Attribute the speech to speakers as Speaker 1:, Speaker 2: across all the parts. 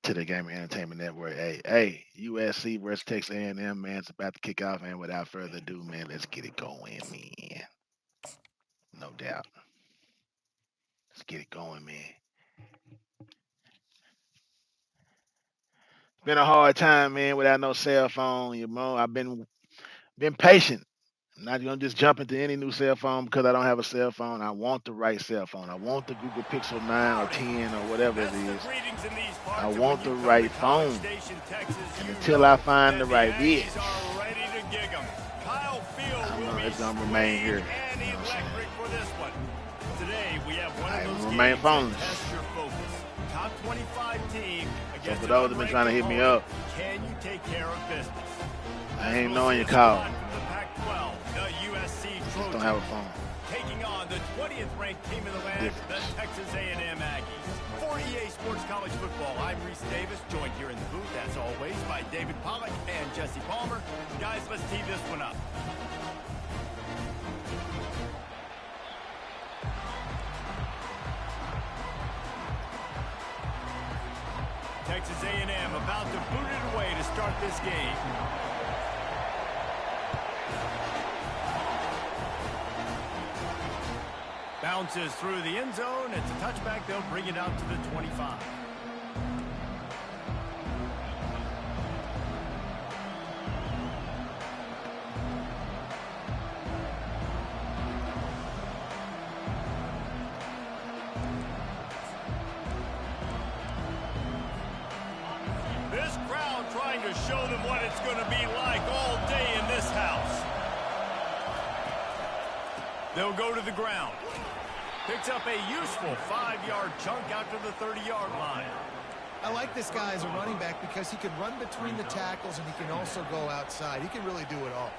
Speaker 1: to the Game of Entertainment Network. Hey, USC versus Texas A&M, man. It's about to kick off, and without further ado, man, let's get it going, man. No doubt. Let's get it going, man. It's been a hard time, man, without no cell phone. I've been patient. I'm not gonna just jump into any new cell phone because I don't have a cell phone. I want the right cell phone. I want the Google Pixel 9 or 10 or whatever it is. I want the right phone. And until I find the right bitch, it's gonna remain here. You know what I'm saying?
Speaker 2: Today we have one
Speaker 1: I
Speaker 2: of
Speaker 1: will
Speaker 2: those
Speaker 1: remain
Speaker 2: games that
Speaker 1: phoneless.
Speaker 2: test your focus. Top 25 team
Speaker 1: So
Speaker 2: against
Speaker 1: for
Speaker 2: an
Speaker 1: those that been trying to hit me
Speaker 2: unranked
Speaker 1: up,
Speaker 2: opponent. Can you take care of business?
Speaker 1: I ain't
Speaker 2: We'll
Speaker 1: knowing
Speaker 2: see
Speaker 1: your
Speaker 2: a
Speaker 1: call.
Speaker 2: squad from the Pac-12, the USC
Speaker 1: Just don't have a
Speaker 2: Trojans,
Speaker 1: phone.
Speaker 2: taking on the 20th ranked team in the land,
Speaker 1: Difference.
Speaker 2: the Texas A&M Aggies. For EA Sports College Football, I'm Reese Davis, joined here in the booth, as always, by David Pollack and Jesse Palmer. Guys, let's tee this one up. Texas A&M about to boot it away to start this game. Bounces through the end zone. It's a touchback. They'll bring it out to the 25. This crowd trying to show them what it's going to be like all day in this house. They'll go to the ground. Picks up a useful 5-yard chunk out to the 30-yard line.
Speaker 3: I like this guy as a running back because he can run between the tackles and he can also go outside. He can really do it all.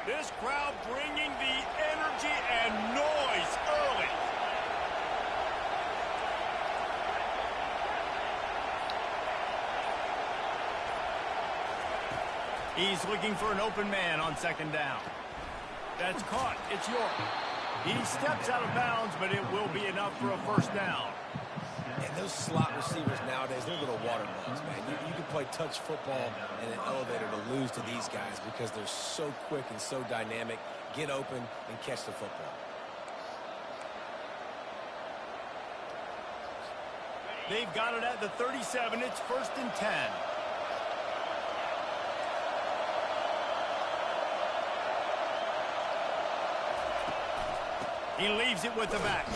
Speaker 2: This crowd bringing the energy and noise early. He's looking for an open man on second down. That's caught. It's York. He steps out of bounds, but it will be enough for a first down.
Speaker 4: And those slot receivers nowadays, they're little water bugs, man. You can play touch football in an elevator to lose to these guys because they're so quick and so dynamic. Get open and catch the football.
Speaker 2: They've got it at the 37. It's 1st and 10. He leaves it with the back.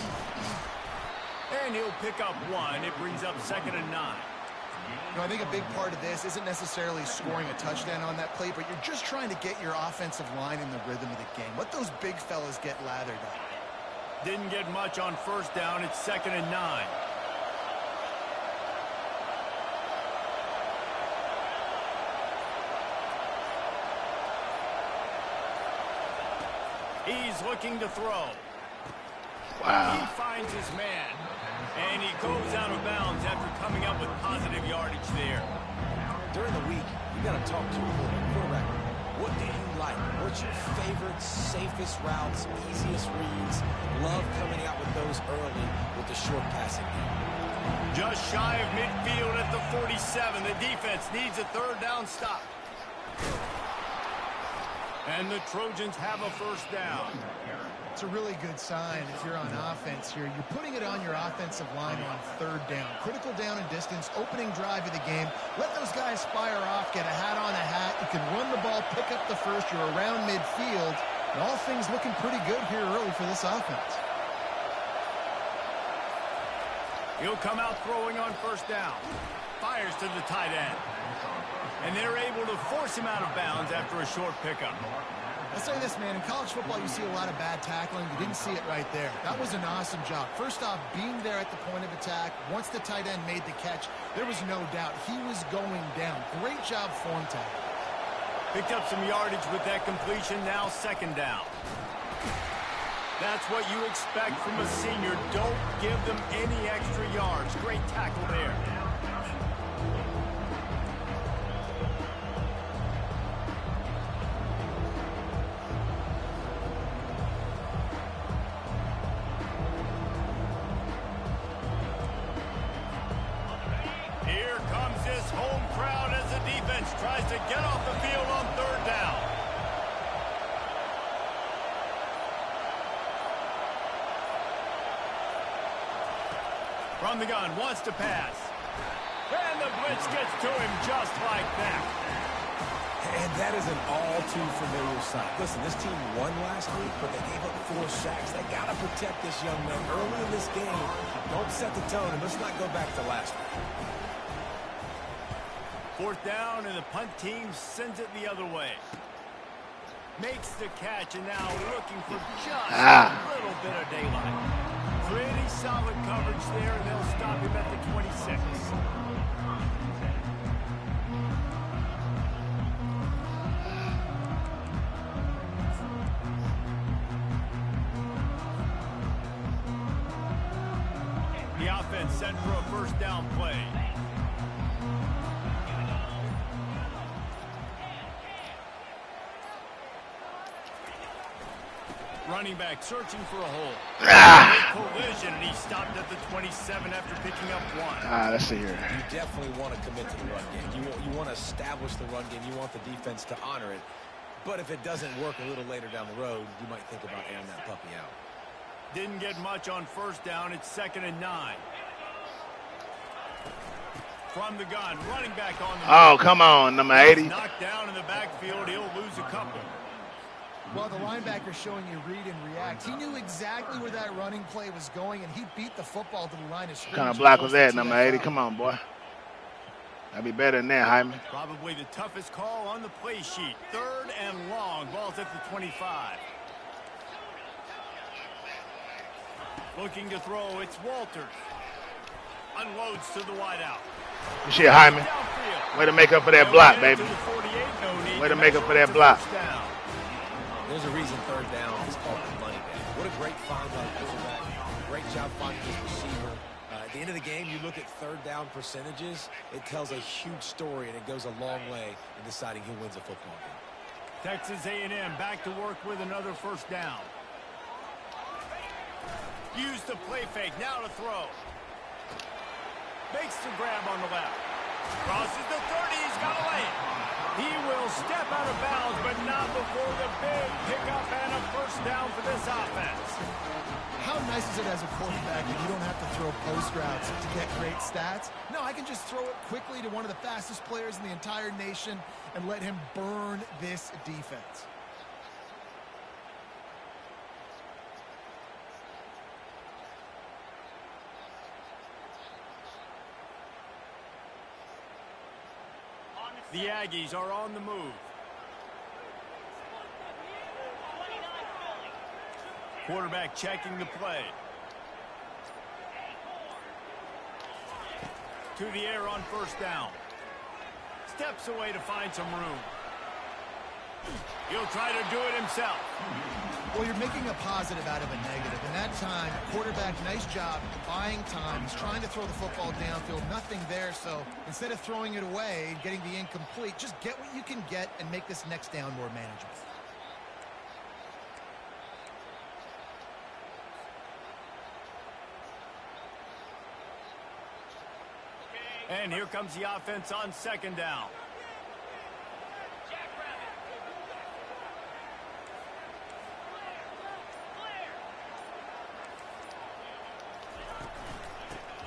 Speaker 2: And he'll pick up one. It brings up 2nd and 9.
Speaker 3: You know, I think a big part of this isn't necessarily scoring a touchdown on that play, but you're just trying to get your offensive line in the rhythm of the game. Let those big fellas get lathered up.
Speaker 2: Didn't get much on 1st down. It's 2nd and 9. He's looking to throw.
Speaker 1: Wow.
Speaker 2: He finds his man. And he goes out of bounds after coming up with positive yardage there.
Speaker 4: During the week, you got to talk to your quarterback. What do you like? What's your favorite, safest routes, easiest reads? Love coming out with those early with the short passing game.
Speaker 2: Just shy of midfield at the 47. The defense needs a 3rd down stop. And the Trojans have a first down.
Speaker 3: It's a really good sign if you're on offense here. You're putting it on your offensive line on 3rd down. Critical down and distance, opening drive of the game. Let those guys fire off, get a hat on a hat. You can run the ball, pick up the first. You're around midfield. And all things looking pretty good here early for this offense.
Speaker 2: He'll come out throwing on 1st down. Fires to the tight end. And they're able to force him out of bounds after a short pickup.
Speaker 3: I'll say this, man. In college football, you see a lot of bad tackling. You didn't see it right there. That was an awesome job. First off, being there at the point of attack. Once the tight end made the catch, there was no doubt he was going down. Great job form tackle.
Speaker 2: Picked up some yardage with that completion. Now 2nd down. That's what you expect from a senior. Don't give them any extra yards. Great tackle there. From the gun, wants to pass. And the blitz gets to him just like that.
Speaker 4: And that is an all-too-familiar sight. Listen, this team won last week, but they gave up 4 sacks. They got to protect this young man early in this game. Don't set the tone, and let's not go back to last week.
Speaker 2: 4th down, and the punt team sends it the other way. Makes the catch, and now looking for just a little bit of daylight. Pretty solid coverage there, and they'll stop him at the 26. The offense set for a 1st down play. Running back searching for a hole. Collision, and he stopped at the 27 after picking up 1.
Speaker 1: Let's see here.
Speaker 4: You definitely want to commit to the run game. You want to establish the run game. You want the defense to honor it. But if it doesn't work a little later down the road, you might think about airing that puppy out.
Speaker 2: Didn't get much on 1st down. It's 2nd and 9. From the gun, running back on the
Speaker 1: Oh, come on, number 80.
Speaker 2: Knocked down in the backfield. He'll lose a couple.
Speaker 3: Well, the linebacker's showing you read and react. He knew exactly where that running play was going, and he beat the football to the line of scrimmage.
Speaker 1: What kind of block was that, number 80? Come on, boy. That'd be better than that, Hyman.
Speaker 2: Probably the toughest call on the play sheet. 3rd and long. Ball's at the 25. Looking to throw. It's Walters. Unloads to the wideout.
Speaker 1: You see Hyman. Way to make up for that block, baby. Way to make up for that block.
Speaker 4: There's a reason 3rd down is called the money down. What a great find by the quarterback. Great job finding his receiver. At the end of the game, you look at 3rd down percentages. It tells a huge story, and it goes a long way in deciding who wins a football game.
Speaker 2: Texas A&M back to work with another 1st down. Use the play fake. Now to throw. Makes the grab on the left. Crosses the 30. He's got to lay it. He will step out of bounds, but not before the big pickup and a 1st down for this offense.
Speaker 3: How nice is it as a quarterback that you don't have to throw post routes to get great stats? No, I can just throw it quickly to one of the fastest players in the entire nation and let him burn this defense.
Speaker 2: The Aggies are on the move. Quarterback checking the play. To the air on 1st down. Steps away to find some room. He'll try to do it himself.
Speaker 3: Well, you're making a positive out of a negative. And that time, quarterback, nice job buying time. He's trying to throw the football downfield. Nothing there. So instead of throwing it away and getting the incomplete, just get what you can get and make this next down more manageable.
Speaker 2: And here comes the offense on 2nd down.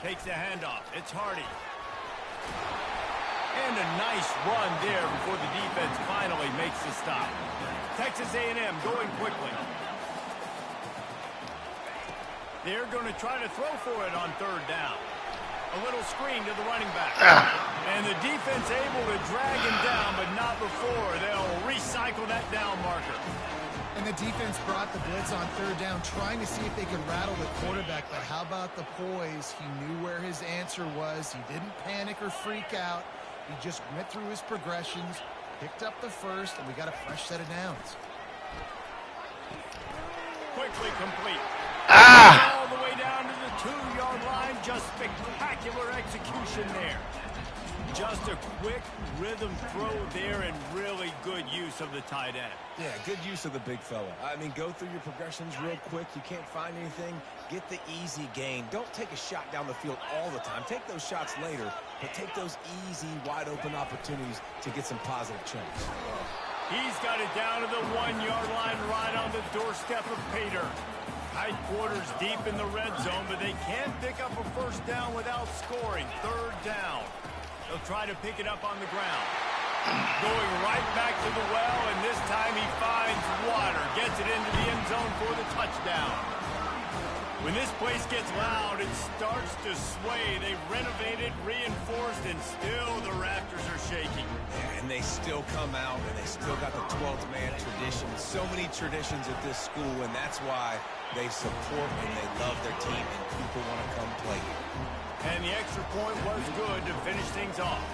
Speaker 2: Takes the handoff. It's Hardy. And a nice run there before the defense finally makes the stop. Texas A&M going quickly. They're going to try to throw for it on 3rd down. A little screen to the running back. And the defense able to drag him down, but not before they'll recycle that down marker.
Speaker 3: And the defense brought the blitz on 3rd down, trying to see if they could rattle the quarterback. But how about the poise? He knew where his answer was. He didn't panic or freak out. He just went through his progressions, picked up the 1st, and we got a fresh set of downs.
Speaker 2: Quickly complete. All the way down to the 2-yard line. Just spectacular execution there. Just a quick rhythm throw there and really good use of the tight end.
Speaker 4: Yeah, good use of the big fella. I mean, go through your progressions real quick. You can't find anything. Get the easy gain. Don't take a shot down the field all the time. Take those shots later, but take those easy, wide-open opportunities to get some positive chunks.
Speaker 2: He's got it down to the 1-yard line right on the doorstep of Pater. Tight quarters deep in the red zone, but they can pick up a first down without scoring. Third down. They'll try to pick it up on the ground. Going right back to the well, and this time he finds water. Gets it into the end zone for the touchdown. When this place gets loud, it starts to sway. They've renovated, reinforced, and still the rafters are shaking.
Speaker 4: Yeah, and they still come out, and they still got the 12th man tradition. So many traditions at this school, and that's why they support and they love their team, and people want to come play here.
Speaker 2: And the extra point was good to finish things off.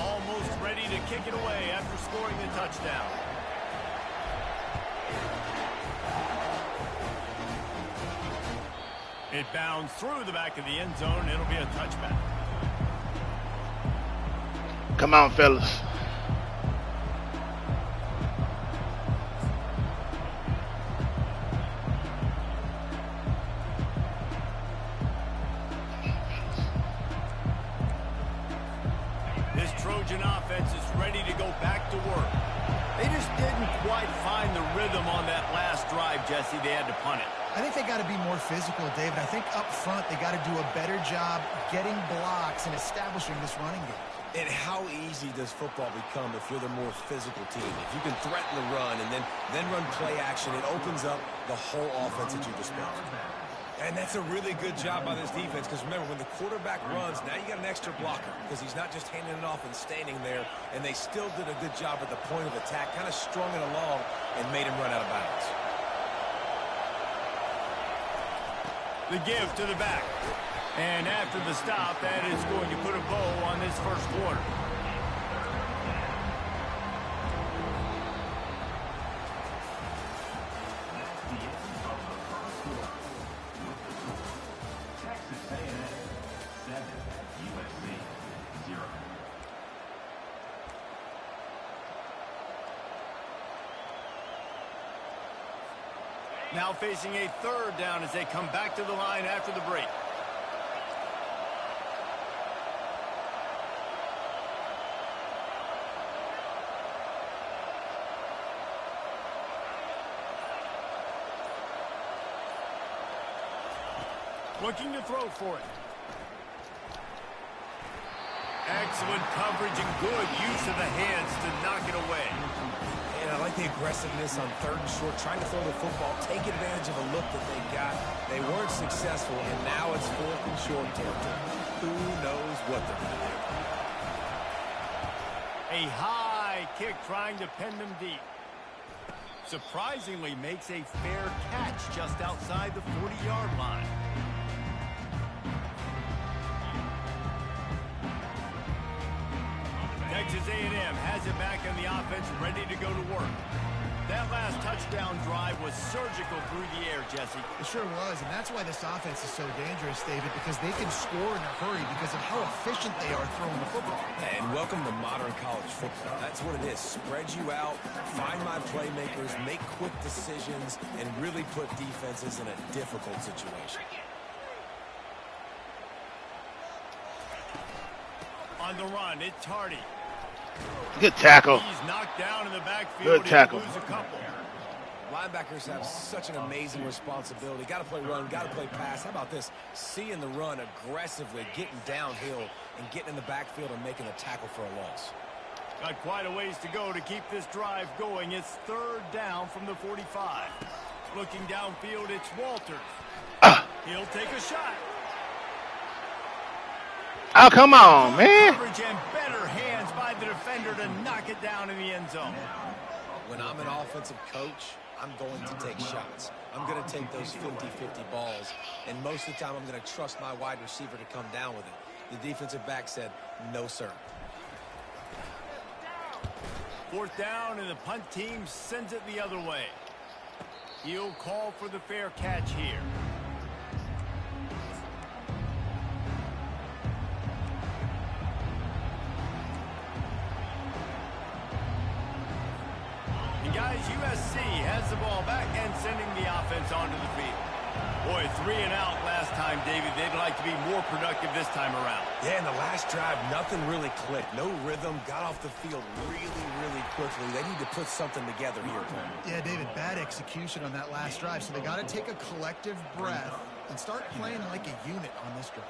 Speaker 2: Almost ready to kick it away after scoring the touchdown. It bounds through the back of the end zone. It'll be a touchback.
Speaker 1: Come on, fellas.
Speaker 2: This Trojan offense is ready to go back to work. They just didn't quite find the rhythm on that last drive, Jesse. They had to punt it.
Speaker 3: I think they got to be more physical, David. I think up front they got to do a better job getting blocks and establishing this running game.
Speaker 4: And how easy does football become if you're the more physical team? If you can threaten the run and then run play action, it opens up the whole offense at your disposal. And that's a really good job by this defense, because remember, when the quarterback runs, now you got an extra blocker, because he's not just handing it off and standing there, and they still did a good job at the point of attack, kind of strung it along and made him run out of bounds.
Speaker 2: The give to the back. And after the stop, that is going to put a bow on this first quarter.
Speaker 5: Texas A&M 7, USC 0.
Speaker 2: Now facing a third down as they come back to the line after the break. Looking to throw for it. Excellent coverage and good use of the hands to knock it away.
Speaker 4: And I like the aggressiveness on third and short, trying to throw the football, take advantage of a look that they got. They weren't successful, and now it's fourth and short territory. Who knows what they're going to do?
Speaker 2: A high kick trying to pin them deep. Surprisingly makes a fair catch just outside the 40-yard line. Texas A&M has it back on the offense, ready to go to work. That last touchdown drive was surgical through the air, Jesse.
Speaker 3: It sure was, and that's why this offense is so dangerous, David, because they can score in a hurry because of how efficient they are throwing the football.
Speaker 4: And welcome to modern college football. That's what it is. Spread you out, find my playmakers, make quick decisions, and really put defenses in a difficult situation.
Speaker 2: On the run, it's Hardy.
Speaker 1: Good tackle.
Speaker 2: He's knocked down in the backfield.
Speaker 1: Good tackle.
Speaker 2: He'll lose a couple.
Speaker 4: Linebackers have such an amazing responsibility. Got to play run, got to play pass. How about this? Seeing the run aggressively, getting downhill, and getting in the backfield and making a tackle for a loss.
Speaker 2: Got quite a ways to go to keep this drive going. It's third down from the 45. Looking downfield, it's Walters. He'll take a shot.
Speaker 1: Oh, come on, man.
Speaker 2: Coverage and better hands by the defender to knock it down in the end zone.
Speaker 4: When I'm an offensive coach, I'm going to take shots. I'm going to take those 50-50 balls, and most of the time I'm going to trust my wide receiver to come down with it. The defensive back said, no, sir.
Speaker 2: Fourth down, and the punt team sends it the other way. He'll call for the fair catch here. And guys, USC has the ball back and sending the offense onto the field. Boy, 3 and out last time, David. They'd like to be more productive this time around.
Speaker 4: Yeah, in the last drive, nothing really clicked. No rhythm, got off the field really quickly. They need to put something together here.
Speaker 3: Yeah, David, bad execution on that last drive, so they got to take a collective breath and start playing like a unit on this drive.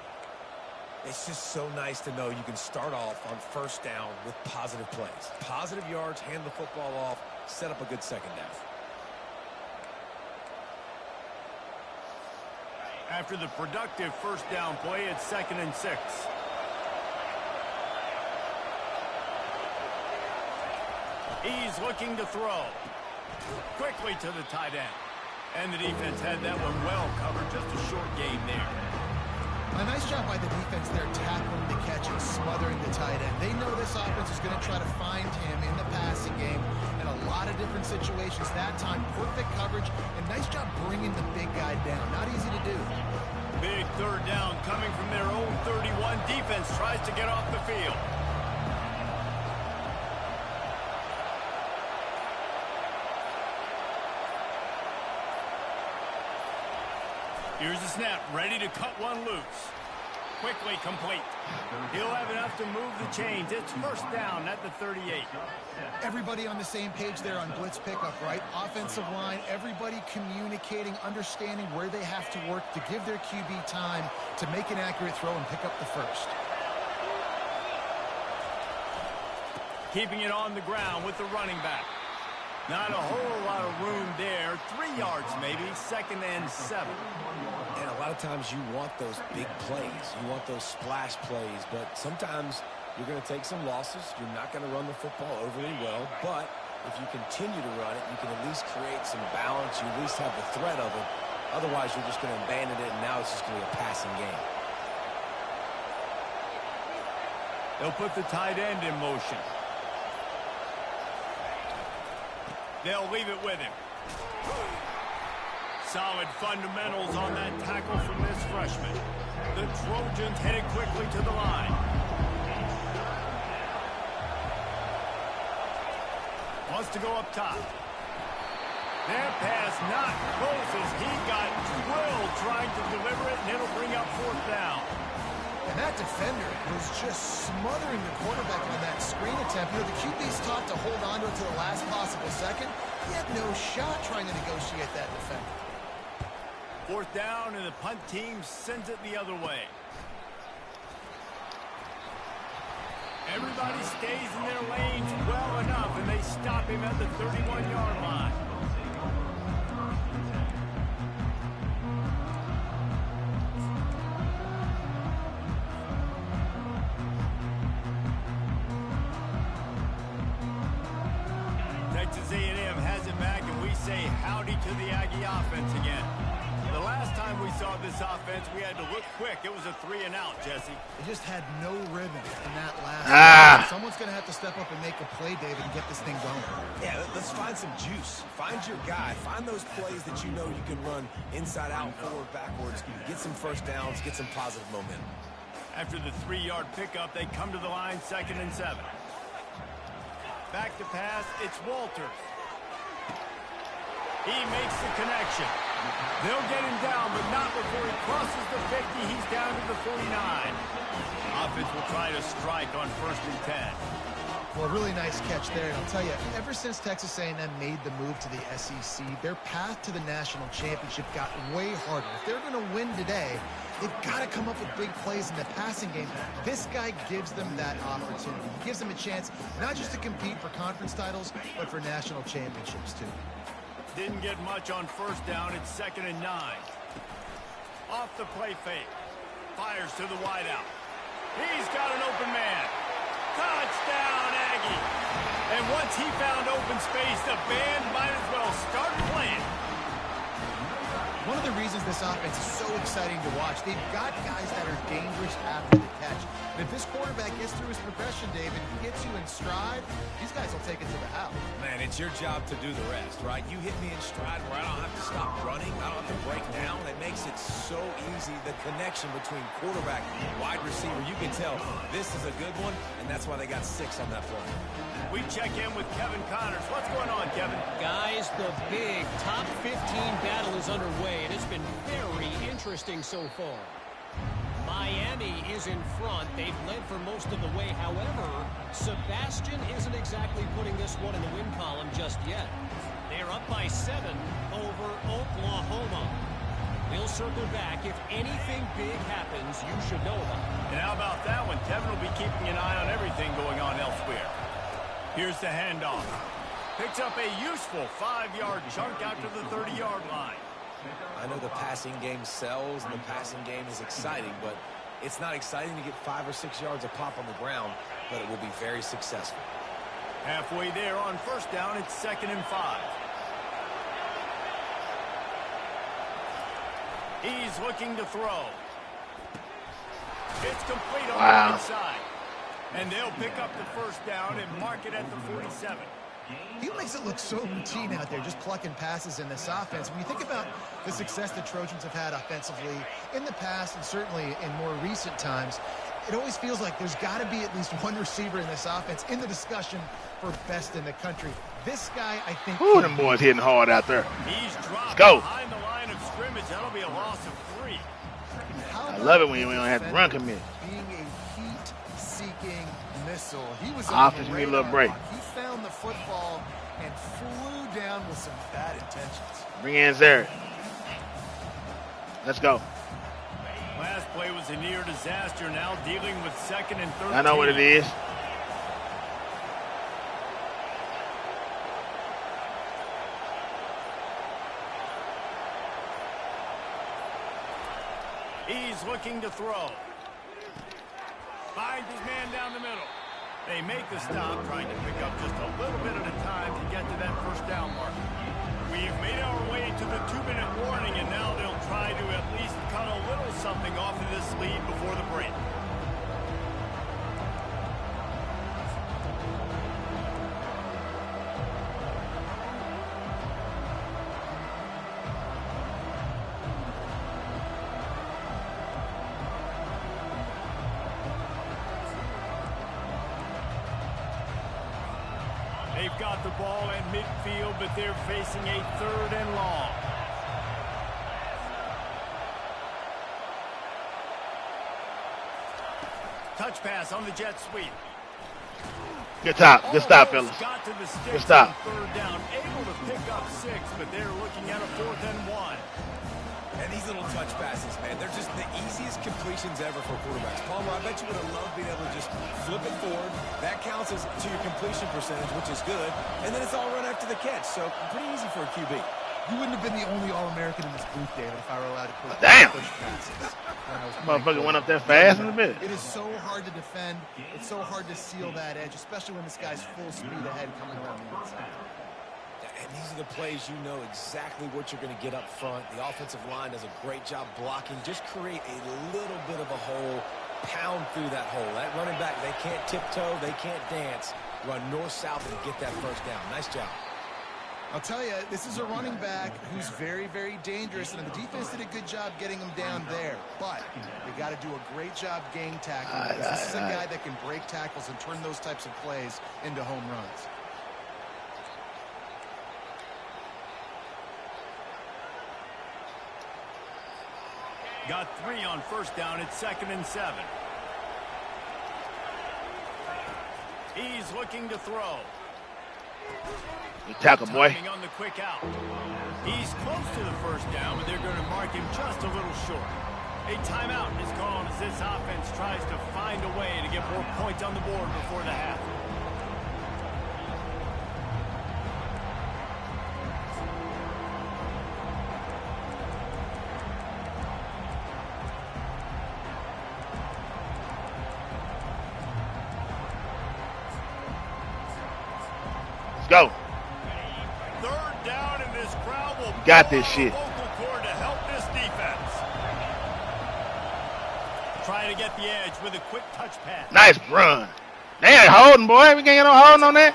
Speaker 4: It's just so nice to know you can start off on first down with positive plays. Positive yards, hand the football off, set up a good second down.
Speaker 2: After the productive first down play, it's 2nd and 6. He's looking to throw. Quickly to the tight end. And the defense had that one well covered. Just a short gain there.
Speaker 3: A nice job by the defense there, tackling the catch and smothering the tight end. They know this offense is going to try to find him in the passing game in a lot of different situations. That time, perfect coverage, and nice job bringing the big guy down. Not easy to do.
Speaker 2: Big third down coming from their own 31. Defense tries to get off the field. Here's the snap, ready to cut one loose. Quickly complete. He'll have enough to move the chains. It's first down at the 38.
Speaker 3: Everybody on the same page there on blitz pickup, right? Offensive line, everybody communicating, understanding where they have to work to give their QB time to make an accurate throw and pick up the first.
Speaker 2: Keeping it on the ground with the running back. Not a whole lot of room there. 3 yards maybe, 2nd and 7.
Speaker 4: And a lot of times you want those big plays. You want those splash plays, but sometimes you're going to take some losses. You're not going to run the football overly well, but if you continue to run it, you can at least create some balance. You at least have the threat of it. Otherwise, you're just going to abandon it, and now it's just going to be a passing game.
Speaker 2: They'll put the tight end in motion. They'll leave it with him. Solid fundamentals on that tackle from this freshman. The Trojans headed quickly to the line. Wants to go up top. Their pass not close as he got drilled trying to deliver it, and it'll bring up 4th down.
Speaker 3: And that defender was just smothering the quarterback on that screen attempt. You know, the QB's taught to hold on to it to the last possible second. He had no shot trying to negotiate that defender.
Speaker 2: 4th down, and the punt team sends it the other way. Everybody stays in their lanes well enough, and they stop him at the 31-yard line. Texas A&M has it back, and we say howdy to the Aggie offense again. The last time we saw this offense, we had to look quick. It was a 3 and out, Jesse.
Speaker 3: They just had no rhythm in that last. Someone's going to have to step up and make a play, David, and get this thing going.
Speaker 4: Yeah, let's find some juice. Find your guy. Find those plays that you know you can run inside out, forward, backwards. Get some first downs. Get some positive momentum.
Speaker 2: After the 3-yard pickup, they come to the line, 2nd and 7. Back to pass, it's Walters. He makes the connection. They'll get him down, but not before he crosses the 50. He's down to the 49. Offense will try to strike on 1st and 10.
Speaker 3: Well, really nice catch there. And I'll tell you, ever since Texas A&M made the move to the SEC, their path to the national championship got way harder. If they're going to win today, they've got to come up with big plays in the passing game. This guy gives them that opportunity. He gives them a chance not just to compete for conference titles, but for national championships, too.
Speaker 2: Didn't get much on 1st down. It's 2nd and 9. Off the play fake. Fires to the wideout. He's got an open man. Touchdown, Aggie. And once he found open space, the band might as well start playing.
Speaker 3: One of the reasons this offense is so exciting to watch, they've got guys that are dangerous after the catch. And if this quarterback gets through his progression, David, he gets you in stride, these guys will take it to the house.
Speaker 4: Man, it's your job to do the rest, right? You hit me in stride where I don't have to stop running. I don't have to break down. It makes it so easy. The connection between quarterback and wide receiver, you can tell this is a good one, and that's why they got 6 on that play.
Speaker 2: We check in with Kevin Connors. What's going on, Kevin?
Speaker 6: Guys, the big top 15 battle is underway, and it's been very interesting so far. Miami is in front. They've led for most of the way. However, Sebastian isn't exactly putting this one in the win column just yet. They're up by 7 over Oklahoma. We'll circle back. If anything big happens, you should know about it.
Speaker 2: And how about that one? Kevin will be keeping an eye on everything going on elsewhere. Here's the handoff. Picks up a useful 5-yard chunk out to the 30-yard line.
Speaker 4: I know the passing game sells and the passing game is exciting, but it's not exciting to get 5 or 6 yards of pop on the ground, but it will be very successful.
Speaker 2: Halfway there on first down, it's 2nd and 5. He's looking to throw. It's complete on the right side. And they'll pick up the first down and mark it at the 47.
Speaker 3: He makes it look so routine out there, just plucking passes in this offense. When you think about the success the Trojans have had offensively in the past and certainly in more recent times, it always feels like there's got to be at least one receiver in this offense in the discussion for best in the country. This guy, I think...
Speaker 1: Ooh, them boys hitting hard out there.
Speaker 2: He's dropped behind the line of scrimmage. That'll be a loss of 3.
Speaker 1: I love it when you don't have to run commit.
Speaker 3: Being a heat-seeking missile. He was
Speaker 1: Offense need a little break.
Speaker 3: He found the football and flew down with some bad intentions.
Speaker 1: Bring in Zarek. Let's go.
Speaker 2: Last play was a near disaster. Now dealing with 2nd and 13.
Speaker 1: I know what it is.
Speaker 2: He's looking to throw. Finds his man down the middle. They make the stop, trying to pick up just a little bit at a time to get to that first down mark. We've made our way to the 2-minute warning, and now they'll try to at least cut a little something off of this lead before the break. They've got the ball at midfield, but they're facing a 3rd and long. Touch pass on the jet sweep.
Speaker 1: Good stop, fellas.
Speaker 2: Got to the
Speaker 1: Good
Speaker 2: sticks
Speaker 1: stop.
Speaker 2: on 3rd down, able to pick up 6, but they're looking at a 4th and 1.
Speaker 4: And these little touch passes, man, they're just the easiest completions ever for quarterbacks. Palmer, I bet you would have loved being able to just flip it forward. That counts as to your completion percentage, which is good. And then it's all run after the catch, so pretty easy for a QB.
Speaker 3: You wouldn't have been the only All-American in this booth, David, if I were allowed to push passes.
Speaker 1: Motherfucker went up there fast in a bit.
Speaker 3: It is so hard to defend. It's so hard to seal that edge, especially when this guy's full speed ahead coming around the inside.
Speaker 4: And these are the plays you know exactly what you're going to get up front. The offensive line does a great job blocking. Just create a little bit of a hole, pound through that hole. That running back, they can't tiptoe, they can't dance. Run north-south and get that first down. Nice job.
Speaker 3: I'll tell you, this is a running back who's very, very dangerous, and the defense did a good job getting him down there. But they got to do a great job gang tackling, because this is a guy that can break tackles and turn those types of plays into home runs.
Speaker 2: Got 3 on first down. It's 2nd and 7. He's looking to throw.
Speaker 1: Good tackle, boy.
Speaker 2: Timing on the quick out. He's close to the first down, but they're going to mark him just a little short. A timeout is called as this offense tries to find a way to get more points on the board before the half.
Speaker 1: Go.
Speaker 2: 3rd down, and this crowd will
Speaker 1: got this shit.
Speaker 2: vocal cord to help this defense. Try to get the edge with a quick touch pass.
Speaker 1: Nice run. They ain't holding, boy. We can't get no holding on that.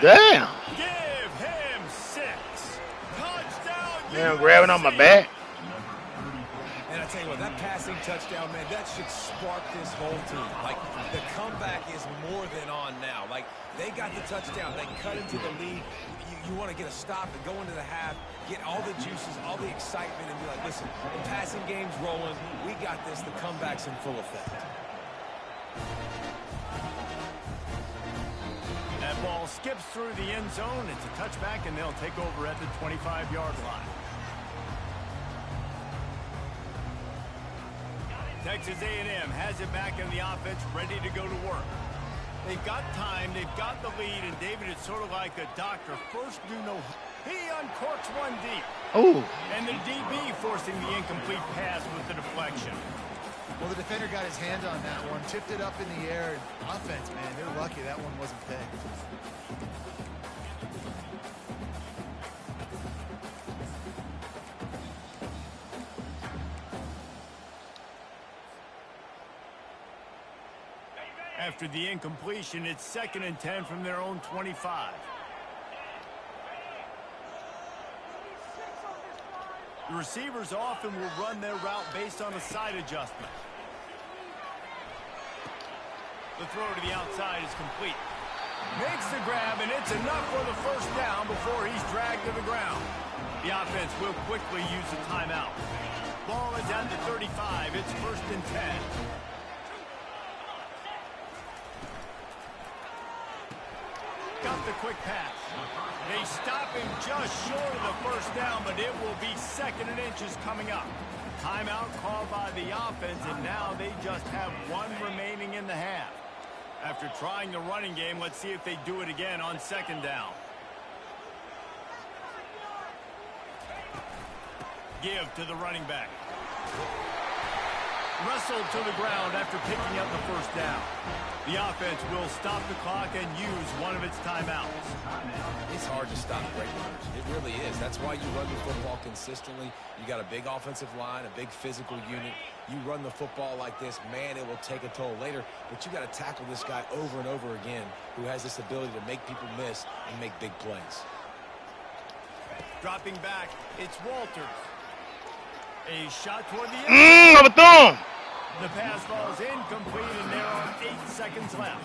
Speaker 1: Damn.
Speaker 2: Give him 6. Touchdown.
Speaker 1: Man, grabbing on my back.
Speaker 4: And I tell you what, that passing touchdown, man, that should spark this whole team. Like, the comeback is more than on now. Like, they got the touchdown. They cut into the lead. You want to get a stop and go into the half, get all the juices, all the excitement, and be like, listen, the passing game's rolling. We got this. The comeback's in full effect.
Speaker 2: That ball skips through the end zone. It's a touchback, and they'll take over at the 25-yard line. Texas A&M has it back in the offense, ready to go to work. They've got time, they've got the lead, and David, it's sort of like a doctor. First, do no. He uncorks one deep.
Speaker 1: Ooh.
Speaker 2: And the DB forcing the incomplete pass with the deflection.
Speaker 3: Well, the defender got his hand on that one, tipped it up in the air. Offense, man, they're lucky that one wasn't picked.
Speaker 2: After the incompletion, it's 2nd and 10 from their own 25. The receivers often will run their route based on a side adjustment. The throw to the outside is complete. Makes the grab, and it's enough for the first down before he's dragged to the ground. The offense will quickly use a timeout. Ball is at the 35. It's 1st and 10. Got the quick pass. They stop him just short of the first down, but it will be 2nd and inches coming up. Timeout called by the offense, and now they just have 1 remaining in the half. After trying the running game, let's see if they do it again on 2nd down. Give to the running back. Wrestled to the ground after picking up the first down. The offense will stop the clock and use one of its timeouts.
Speaker 4: It's hard to stop great runners. It really is. That's why you run the football consistently. You got a big offensive line, a big physical unit. You run the football like this, man, it will take a toll later. But you got to tackle this guy over and over again who has this ability to make people miss and make big plays.
Speaker 2: Dropping back, it's Walters. A shot toward the end.
Speaker 1: Overthrown.
Speaker 2: The pass falls incomplete, and there are 8 seconds left.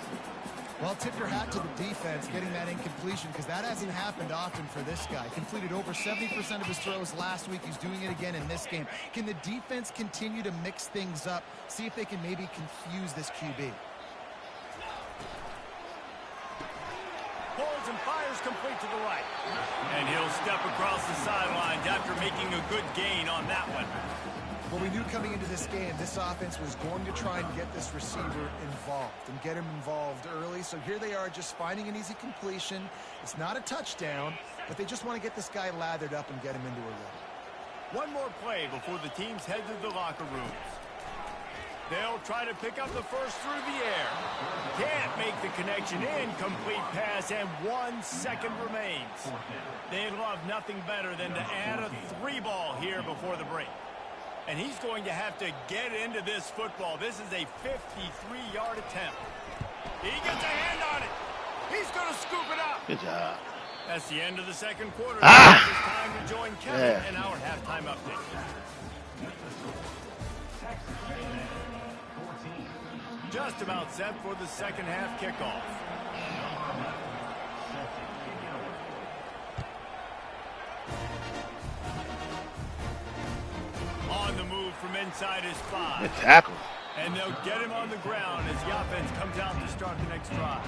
Speaker 3: Well, tip your hat to the defense getting that incompletion, because that hasn't happened often for this guy. Completed over 70% of his throws last week. He's doing it again in this game. Can the defense continue to mix things up? See if they can maybe confuse this QB.
Speaker 2: Pulls and fires complete to the right. And he'll step across the sidelines after making a good gain on that one.
Speaker 3: Well, we knew coming into this game, this offense was going to try and get this receiver involved and get him involved early. So here they are just finding an easy completion. It's not a touchdown, but they just want to get this guy lathered up and get him into a rhythm.
Speaker 2: One more play before the teams head to the locker rooms. They'll try to pick up the first through the air. Can't make the connection. Incomplete pass, and 1 second remains. They'd love nothing better than to add a 3-ball here before the break. And he's going to have to get into this football. This is a 53-yard attempt. He gets a hand on it. He's going to scoop it up.
Speaker 1: Good job.
Speaker 2: That's the end of the second quarter.
Speaker 1: Ah!
Speaker 2: It's time to join Kevin in our halftime update. Just about set for the second half kickoff. On the move from inside his 5.
Speaker 1: Good tackle.
Speaker 2: And they'll get him on the ground as the offense comes out to start the next drive.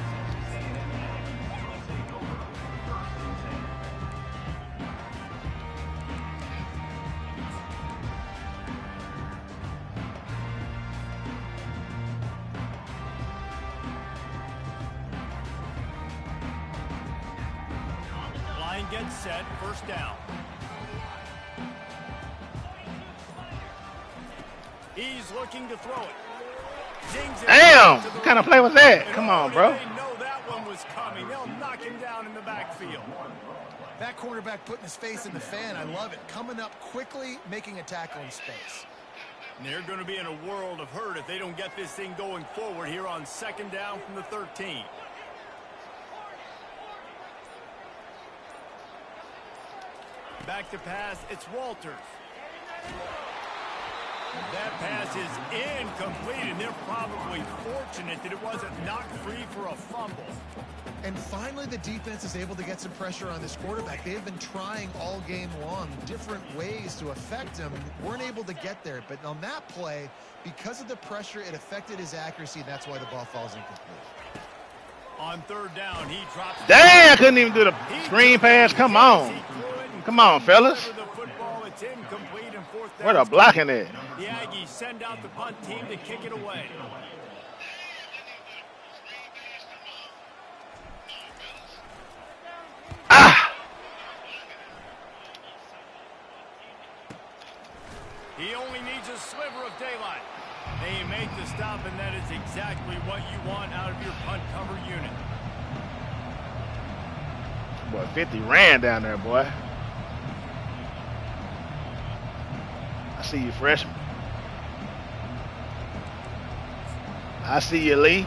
Speaker 2: Line gets set, first down. He's looking to throw it. Zings it.
Speaker 1: Damn! What kind of play was that? Come on, bro.
Speaker 2: They know that one was coming. They'll knock him down in the backfield.
Speaker 3: That cornerback putting his face in the fan. I love it. Coming up quickly, making a tackle in space.
Speaker 2: And they're going to be in a world of hurt if they don't get this thing going forward here on 2nd down from the 13. Back to pass, it's Walters. That pass is incomplete, and they're probably fortunate that it wasn't knocked free for a fumble.
Speaker 3: And finally, the defense is able to get some pressure on this quarterback. They've been trying all game long different ways to affect him. Weren't able to get there. But on that play, because of the pressure, it affected his accuracy. That's why the ball falls incomplete.
Speaker 2: On 3rd down, he drops.
Speaker 1: Dang, I couldn't even do the screen pass. Come on. Come on, fellas. Where the blocking at?
Speaker 2: The Aggies send out the punt team to kick it away. He only needs a sliver of daylight. They make the stop, and that is exactly what you want out of your punt cover unit.
Speaker 1: Boy, 50 ran down there, boy. I see you, freshman. I see you, Lee.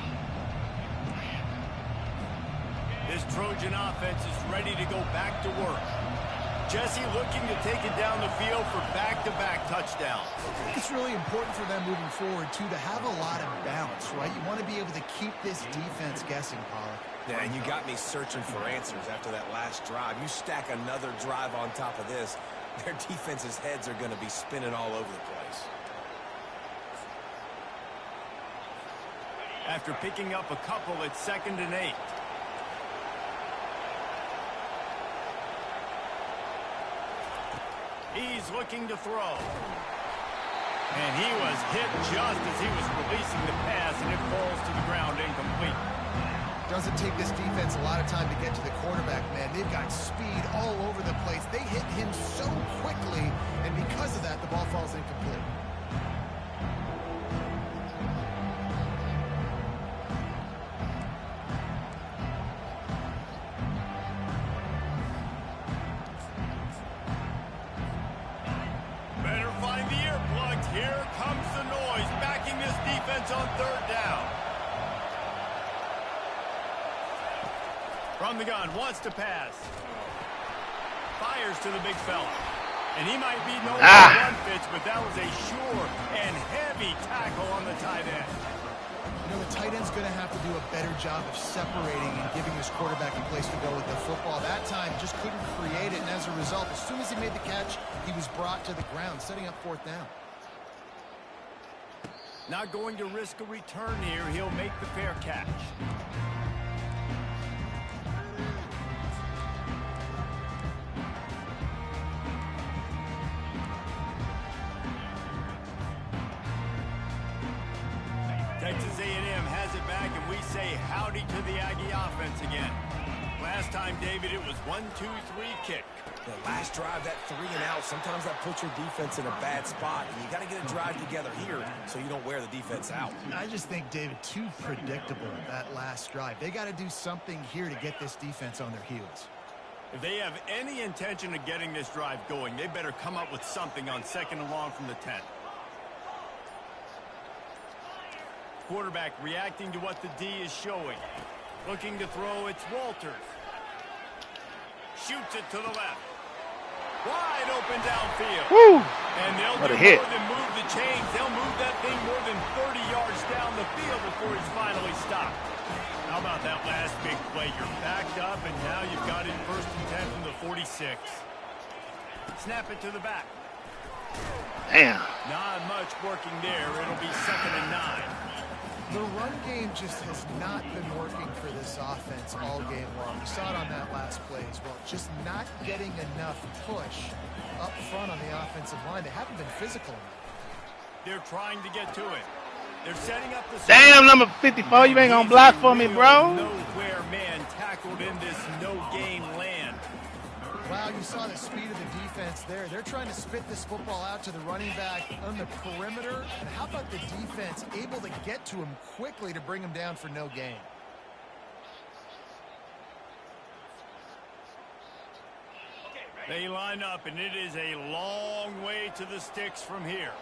Speaker 2: This Trojan offense is ready to go back to work. Jesse looking to take it down the field for back-to-back touchdowns.
Speaker 3: I think it's really important for them moving forward, too, to have a lot of balance, right? You want to be able to keep this defense guessing, Pollock.
Speaker 4: Yeah, and you got me searching for answers after that last drive. You stack another drive on top of this, their defense's heads are going to be spinning all over the place.
Speaker 2: After picking up a couple, it's 2nd and 8. He's looking to throw. And he was hit just as he was releasing the pass, and it falls to the ground incomplete.
Speaker 3: Doesn't take this defense a lot of time to get to the quarterback, man. They've got speed all over the place. They hit him so quickly, and because of that, the ball falls incomplete.
Speaker 2: Better find the earplugs. Here comes the noise, backing this defense on 3rd down. From the gun, wants to pass. Fires to the big fella. And he might be no run fits, but that was a sure and heavy tackle on the tight end.
Speaker 3: You know, the tight end's going to have to do a better job of separating and giving his quarterback a place to go with the football. That time, just couldn't create it, and as a result, as soon as he made the catch, he was brought to the ground, setting up 4th down.
Speaker 2: Not going to risk a return here. He'll make the fair catch. Texas A&M has it back, and we say howdy to the Aggie offense again. Last time, David, it was 1-2-3 kick.
Speaker 4: The last drive, that 3 and out, sometimes that puts your defense in a bad spot. And you got to get a drive together here so you don't wear the defense out.
Speaker 3: I just think, David, too predictable that last drive. They got to do something here to get this defense on their heels.
Speaker 2: If they have any intention of getting this drive going, they better come up with something on 2nd and long from the 10. Quarterback reacting to what the D is showing. Looking to throw, it's Walters. Shoots it to the left. Wide open downfield.
Speaker 1: Woo!
Speaker 2: And they'll do
Speaker 1: hit.
Speaker 2: more than move the chains. They'll move that thing more than 30 yards down the field before he's finally stopped. How about that last big play? You're backed up, and now you've got it 1st and 10 from the 46. Snap it to the back.
Speaker 1: Damn.
Speaker 2: Not much working there. It'll be 2nd and 9.
Speaker 3: The run game just has not been working for this offense all game long. We saw it on that last play as well. Just not getting enough push up front on the offensive line. They haven't been physical enough.
Speaker 2: They're trying to get to it. They're setting up the...
Speaker 1: Damn, number 54, you ain't gonna block for me, bro.
Speaker 2: Nowhere man tackled in this no-game land.
Speaker 3: Wow, you saw the speed of the defense there. They're trying to spit this football out to the running back on the perimeter. And how about the defense able to get to him quickly to bring him down for no gain?
Speaker 2: They line up, and it is a long way to the sticks from here.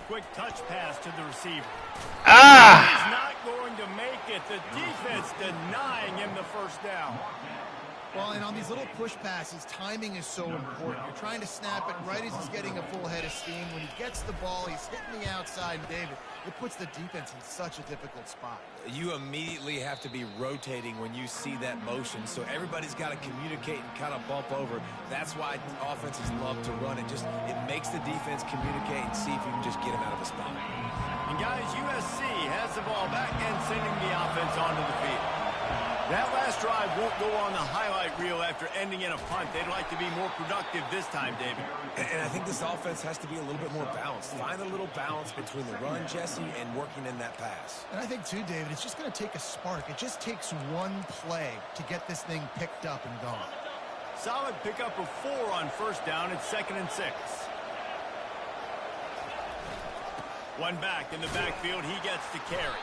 Speaker 2: quick touch pass to the receiver.
Speaker 1: Ah!
Speaker 2: He's not going to make it. The defense denying him the first down.
Speaker 3: Well, and on these little push passes, timing is so important. You're trying to snap it right as he's getting a full head of steam. When he gets the ball, he's hitting the outside, and David, it puts the defense in such a difficult spot.
Speaker 4: You immediately have to be rotating when you see that motion, so everybody's got to communicate and kind of bump over. That's why offenses love to run it. It makes the defense communicate and see if you can just get him out of a spot.
Speaker 2: And guys, USC has the ball back and sending the offense onto the field. That last drive won't go on the highlight reel after ending in a punt. They'd like to be more productive this time, David.
Speaker 4: And I think this offense has to be a little bit more balanced. Find a little balance between the run, Jesse, and working in that pass.
Speaker 3: And I think, too, David, it's just going to take a spark. It just takes one play to get this thing picked up and gone.
Speaker 2: Solid pickup of 4 on first down. It's 2nd and 6. One back in the backfield. He gets to carry.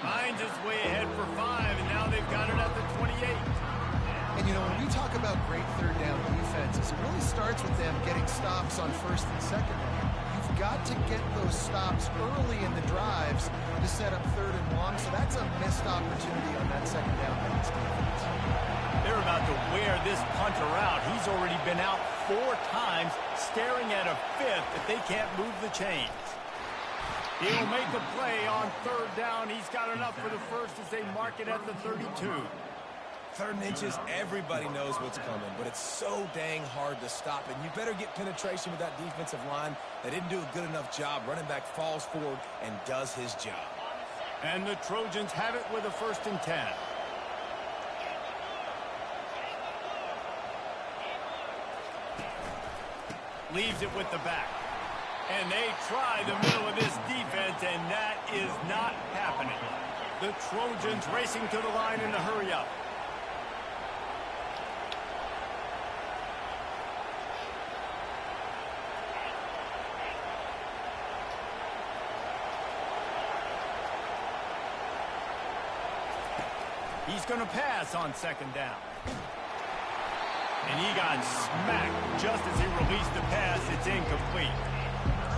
Speaker 2: Finds his way ahead for 5, and now they've got it at the 28.
Speaker 3: And, you know, when we talk about great third down defenses, it really starts with them getting stops on first and second down. You've got to get those stops early in the drives to set up third and long, so that's a missed opportunity on that second down by this defense.
Speaker 2: They're about to wear this punter out. He's already been out 4 times, staring at a 5th if they can't move the chains. He'll make a play on third down. He's got enough for the first as they mark it at the 32.
Speaker 4: 3rd and inches, everybody knows what's coming, but it's so dang hard to stop. And you better get penetration with that defensive line. They didn't do a good enough job. Running back falls forward and does his job.
Speaker 2: And the Trojans have it with a 1st and 10. Leaves it with the back. And they try the middle of this defense, and that is not happening. The Trojans racing to the line in a hurry up. He's going to pass on 2nd down. And he got smacked just as he released the pass. It's incomplete.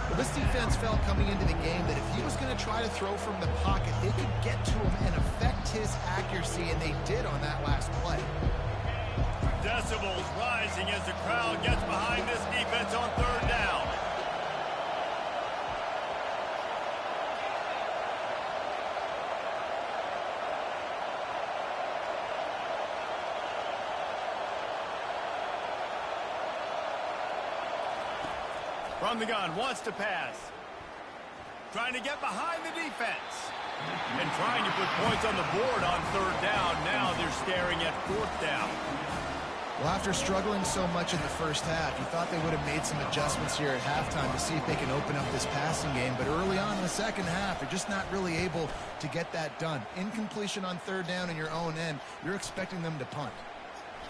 Speaker 3: Well, this defense felt coming into the game that if he was going to try to throw from the pocket, they could get to him and affect his accuracy, and they did on that last play.
Speaker 2: Decibels rising as the crowd gets behind this defense on 3rd down. From the gun, wants to pass. Trying to get behind the defense. And trying to put points on the board on 3rd down. Now they're staring at 4th down.
Speaker 3: Well, after struggling so much in the first half, you thought they would have made some adjustments here at halftime to see if they can open up this passing game. But early on in the second half, they're just not really able to get that done. Incompletion on 3rd down in your own end, you're expecting them to punt.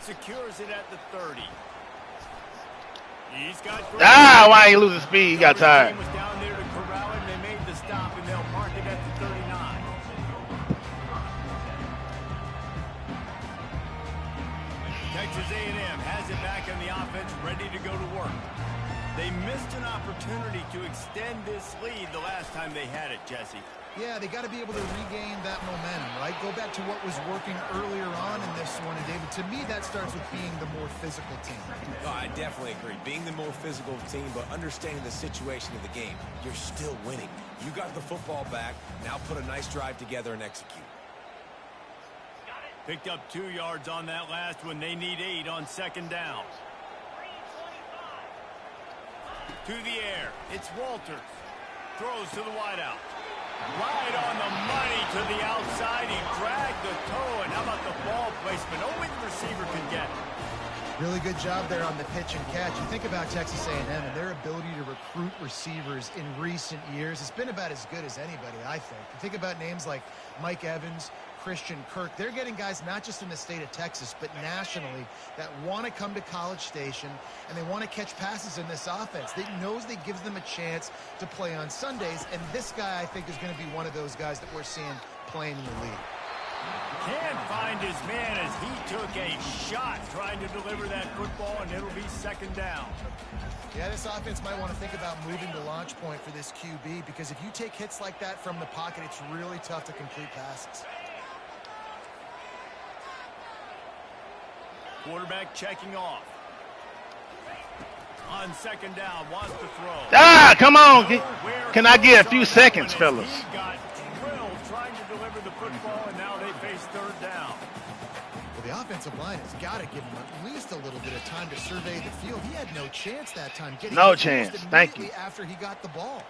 Speaker 2: Secures it at the 30. He's got
Speaker 1: Why he losing speed? He got tired.
Speaker 2: was down there to corral him. They made the stop, and they'll mark it at the 39. Texas A&M has it back in the offense, ready to go to work. They missed an opportunity to extend this lead the last time they had it, Jesse.
Speaker 3: Yeah, they got to be able to regain that momentum, right? Go back to what was working earlier on in this one. And, David, to me, that starts with being the more physical team.
Speaker 4: Oh, I definitely agree. Being the more physical team, but understanding the situation of the game. You're still winning. You got the football back. Now put a nice drive together and execute.
Speaker 2: Picked up 2 yards on that last one. They need 8 on 2nd down. To the air. It's Walters. Throws to the wideout. Right on the money to the outside. He dragged the toe. And how about the ball placement? Only the receiver can get it.
Speaker 3: Really good job there on the pitch and catch. You think about Texas A&M and their ability to recruit receivers in recent years. It's been about as good as anybody, I think. You think about names like Mike Evans, Christian Kirk. They're getting guys not just in the state of Texas, but nationally that want to come to College Station and they want to catch passes in this offense. They knows that gives them a chance to play on Sundays, and this guy, I think, is going to be one of those guys that we're seeing playing in the league.
Speaker 2: Can't find his man as he took a shot trying to deliver that football, and it'll be second down.
Speaker 3: Yeah, this offense might want to think about moving the launch point for this QB, because if you take hits like that from the pocket, it's really tough to complete passes.
Speaker 2: Quarterback checking off. On second down, wants to throw.
Speaker 1: Ah, come on. Can I get a few seconds, fellas?
Speaker 2: He got drilled trying to deliver the football, and now they face third down.
Speaker 3: Well, the offensive line has got to give him at least a little bit of time to survey the field. He had no chance that time.
Speaker 1: No chance. Thank you.
Speaker 3: After he got the ball.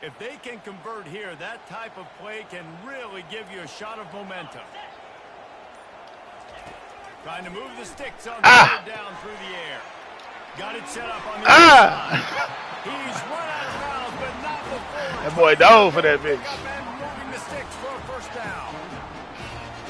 Speaker 2: If they can convert here, that type of play can really give you a shot of momentum. Trying to move the sticks on third down through the air. Got it set up on the outside. He's run out of bounds, but not before.
Speaker 1: That boy dove for that bitch.
Speaker 2: Moving the sticks for a first down.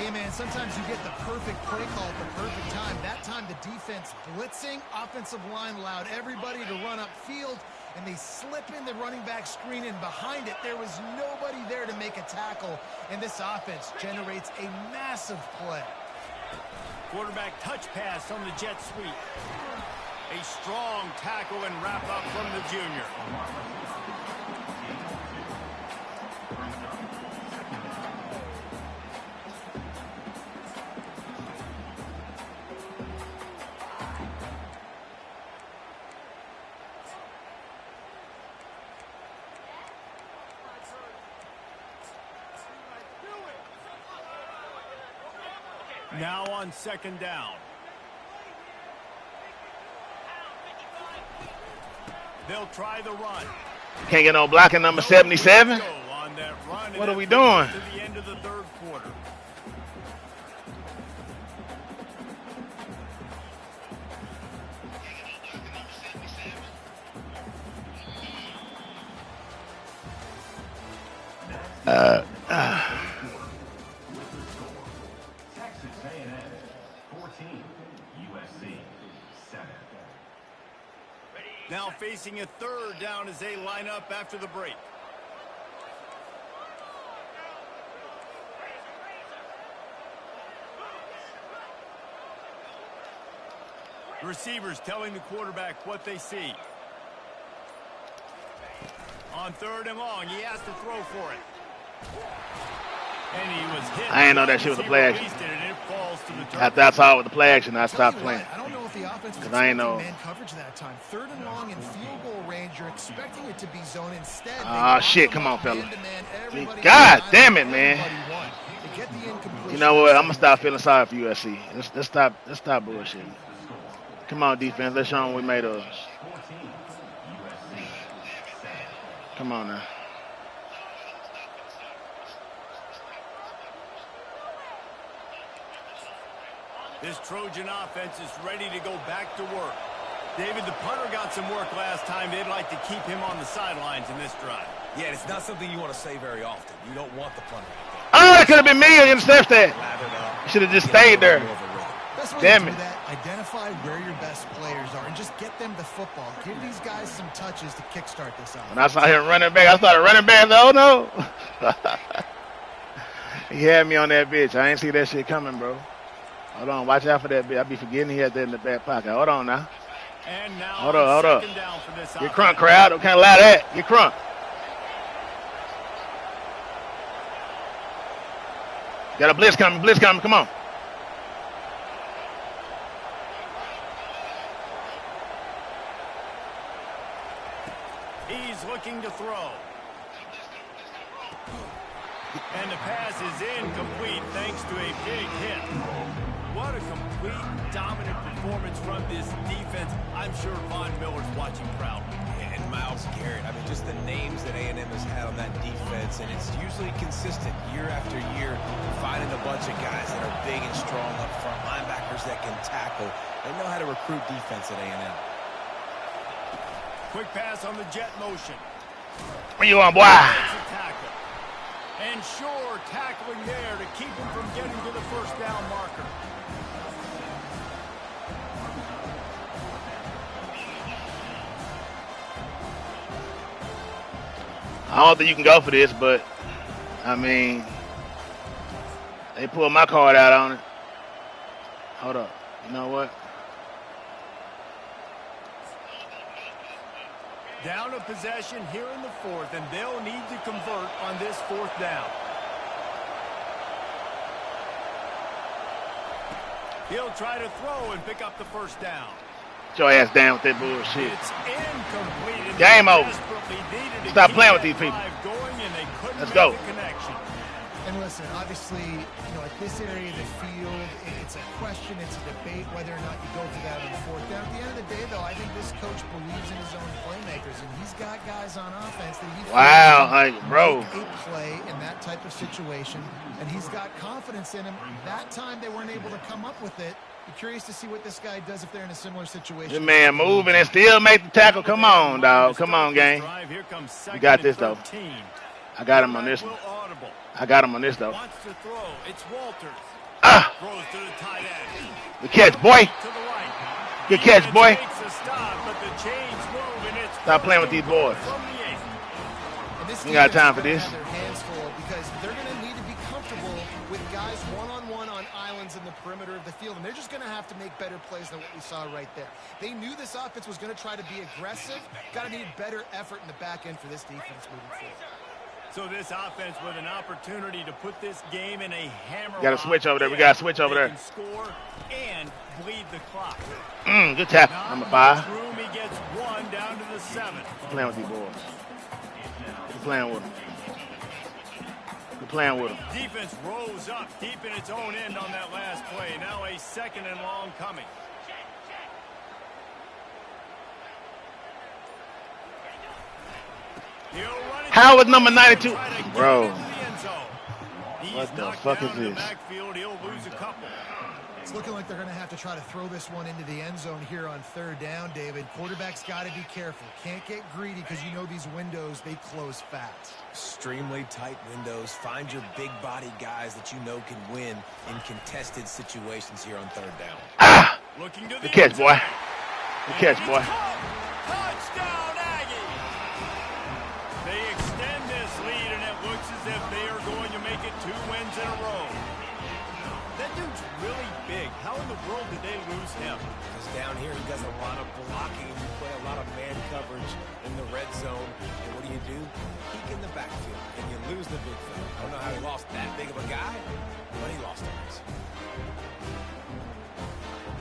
Speaker 3: Hey, man, sometimes you get the perfect play call at the perfect time. That time the defense blitzing, offensive line allowed everybody to run upfield, and they slip in the running back screen, and behind it, there was nobody there to make a tackle, and this offense generates a massive play.
Speaker 2: Quarterback touch pass on the jet sweep. A strong tackle and wrap up from the junior. Now on second down. They'll try the run.
Speaker 1: Can't get no blocking number 77. What are we doing?
Speaker 2: To the end of the third quarter.
Speaker 5: Texas A&M 14, USC 7.
Speaker 2: Now facing a third down as they line up after the break. The receivers telling the quarterback what they see. On third and long, he has to throw for it. And he was hit.
Speaker 1: I ain't know that shit was a play action. After I saw it with the play action, I stopped playing.
Speaker 3: I don't know if the offense was
Speaker 1: I ain't know.
Speaker 3: man coverage that time. Third and long in field goal range, you're expecting it to be zone instead.
Speaker 1: Ah, shit, come on, fella. God damn it, man. You know what? I'm gonna stop feeling sorry for USC. Let's stop bullshitting. Come on, defense. Let's show them we made us. Come on now.
Speaker 2: This Trojan offense is ready to go back to work. David, the punter got some work last time. They'd like to keep him on the sidelines in this drive.
Speaker 4: Yeah, it's not something you want to say very often. You don't want the punter.
Speaker 1: Oh, that could have been me against Steph there. Should have just stayed there. Damn it.
Speaker 3: Identify where your best players are and just get them the football. Give these guys some touches to kickstart this out.
Speaker 1: When I saw him running back, I started running back. Oh, no. He had me on that bitch. I ain't see that shit coming, bro. Hold on. Watch out for that bitch. I be forgetting he had that in the back pocket. Hold on now.
Speaker 2: And now
Speaker 1: hold up.
Speaker 2: Get
Speaker 1: crunk, crowd. Don't kind of allow that. Get crunk. Got a blitz coming. Come on.
Speaker 2: He's looking to throw. And the pass is incomplete thanks to a big hit. What a complete, dominant performance from this defense. I'm sure Von Miller's watching proudly.
Speaker 4: And Myles Garrett, I mean, just the names that A&M has had on that defense, and it's usually consistent year after year, finding a bunch of guys that are big and strong up front, linebackers that can tackle. They know how to recruit defense at A&M.
Speaker 2: Quick pass on the jet motion.
Speaker 1: Where you on, boy?
Speaker 2: And sure, tackling there to keep him from getting to the first down marker.
Speaker 1: I don't think you can go for this, but, I mean, they pulled my card out on it. Hold up. You know what?
Speaker 2: Down a possession here in the fourth, and they'll need to convert on this fourth down. He'll try to throw and pick up the first down.
Speaker 1: Get your ass down with that bullshit.
Speaker 2: It's incomplete.
Speaker 1: Game over. Stop playing with these people. Let's go.
Speaker 3: And listen, obviously, at this area of the field, it's a question, it's a debate whether or not you go for that on fourth down. At the end of the day, though, I think this coach believes in his own playmakers, and he's got guys on offense that he
Speaker 1: bro.
Speaker 3: Make a play in that type of situation, and he's got confidence in him. That time they weren't able to come up with it. Be curious to see what this guy does if they're in a similar situation.
Speaker 1: This man moving and still make the tackle. Come on, dog. Come on, gang. We got this, though. I got him on this one. I got him on this, though.
Speaker 2: Wants to throw. It's Walters. Throws to the tight end.
Speaker 1: Good catch, boy.
Speaker 2: To the right.
Speaker 1: Good catch, boy.
Speaker 2: Makes a stop, but the chains move, and it's
Speaker 1: Stop playing with these boys.
Speaker 2: from the 8.
Speaker 3: And this
Speaker 1: We got time for
Speaker 3: defense
Speaker 1: this.
Speaker 3: is gonna have their hands full because they're going to need to be comfortable with guys one-on-one on islands in the perimeter of the field, and they're just going to have to make better plays than what we saw right there. They knew this offense was going to try to be aggressive. Got to need better effort in the back end for this defense moving forward.
Speaker 2: So this offense with an opportunity to put this game in a hammer.
Speaker 1: Got to switch over there. We got to switch over there.
Speaker 2: They can score and bleed the clock.
Speaker 1: Good tackle. Number 5.
Speaker 2: Room, he gets 1 down to the 7.
Speaker 1: We're playing with these boys. We're playing with them. We're playing with them.
Speaker 2: Defense rose up deep in its own end on that last play. Now a 2nd and long coming.
Speaker 1: How is number 92? Bro. What the fuck is this?
Speaker 3: It's looking like they're going to have to try to throw this one into the end zone here on 3rd down, David. Quarterback's got to be careful. Can't get greedy because you know these windows, they close fast.
Speaker 4: Extremely tight windows. Find your big body guys that you know can win in contested situations here on 3rd down.
Speaker 1: Good catch, boy. Good catch, boy.
Speaker 2: Touchdown, Aggie! They extend this lead, and it looks as if they are going to make it 2 wins in a row. That dude's really big. How in the world did they lose him?
Speaker 4: Because down here he does a lot of blocking. You play a lot of man coverage in the red zone. And what do? Peek in the backfield, and you lose the big fella. I don't know how he lost that big of a guy, but he lost him.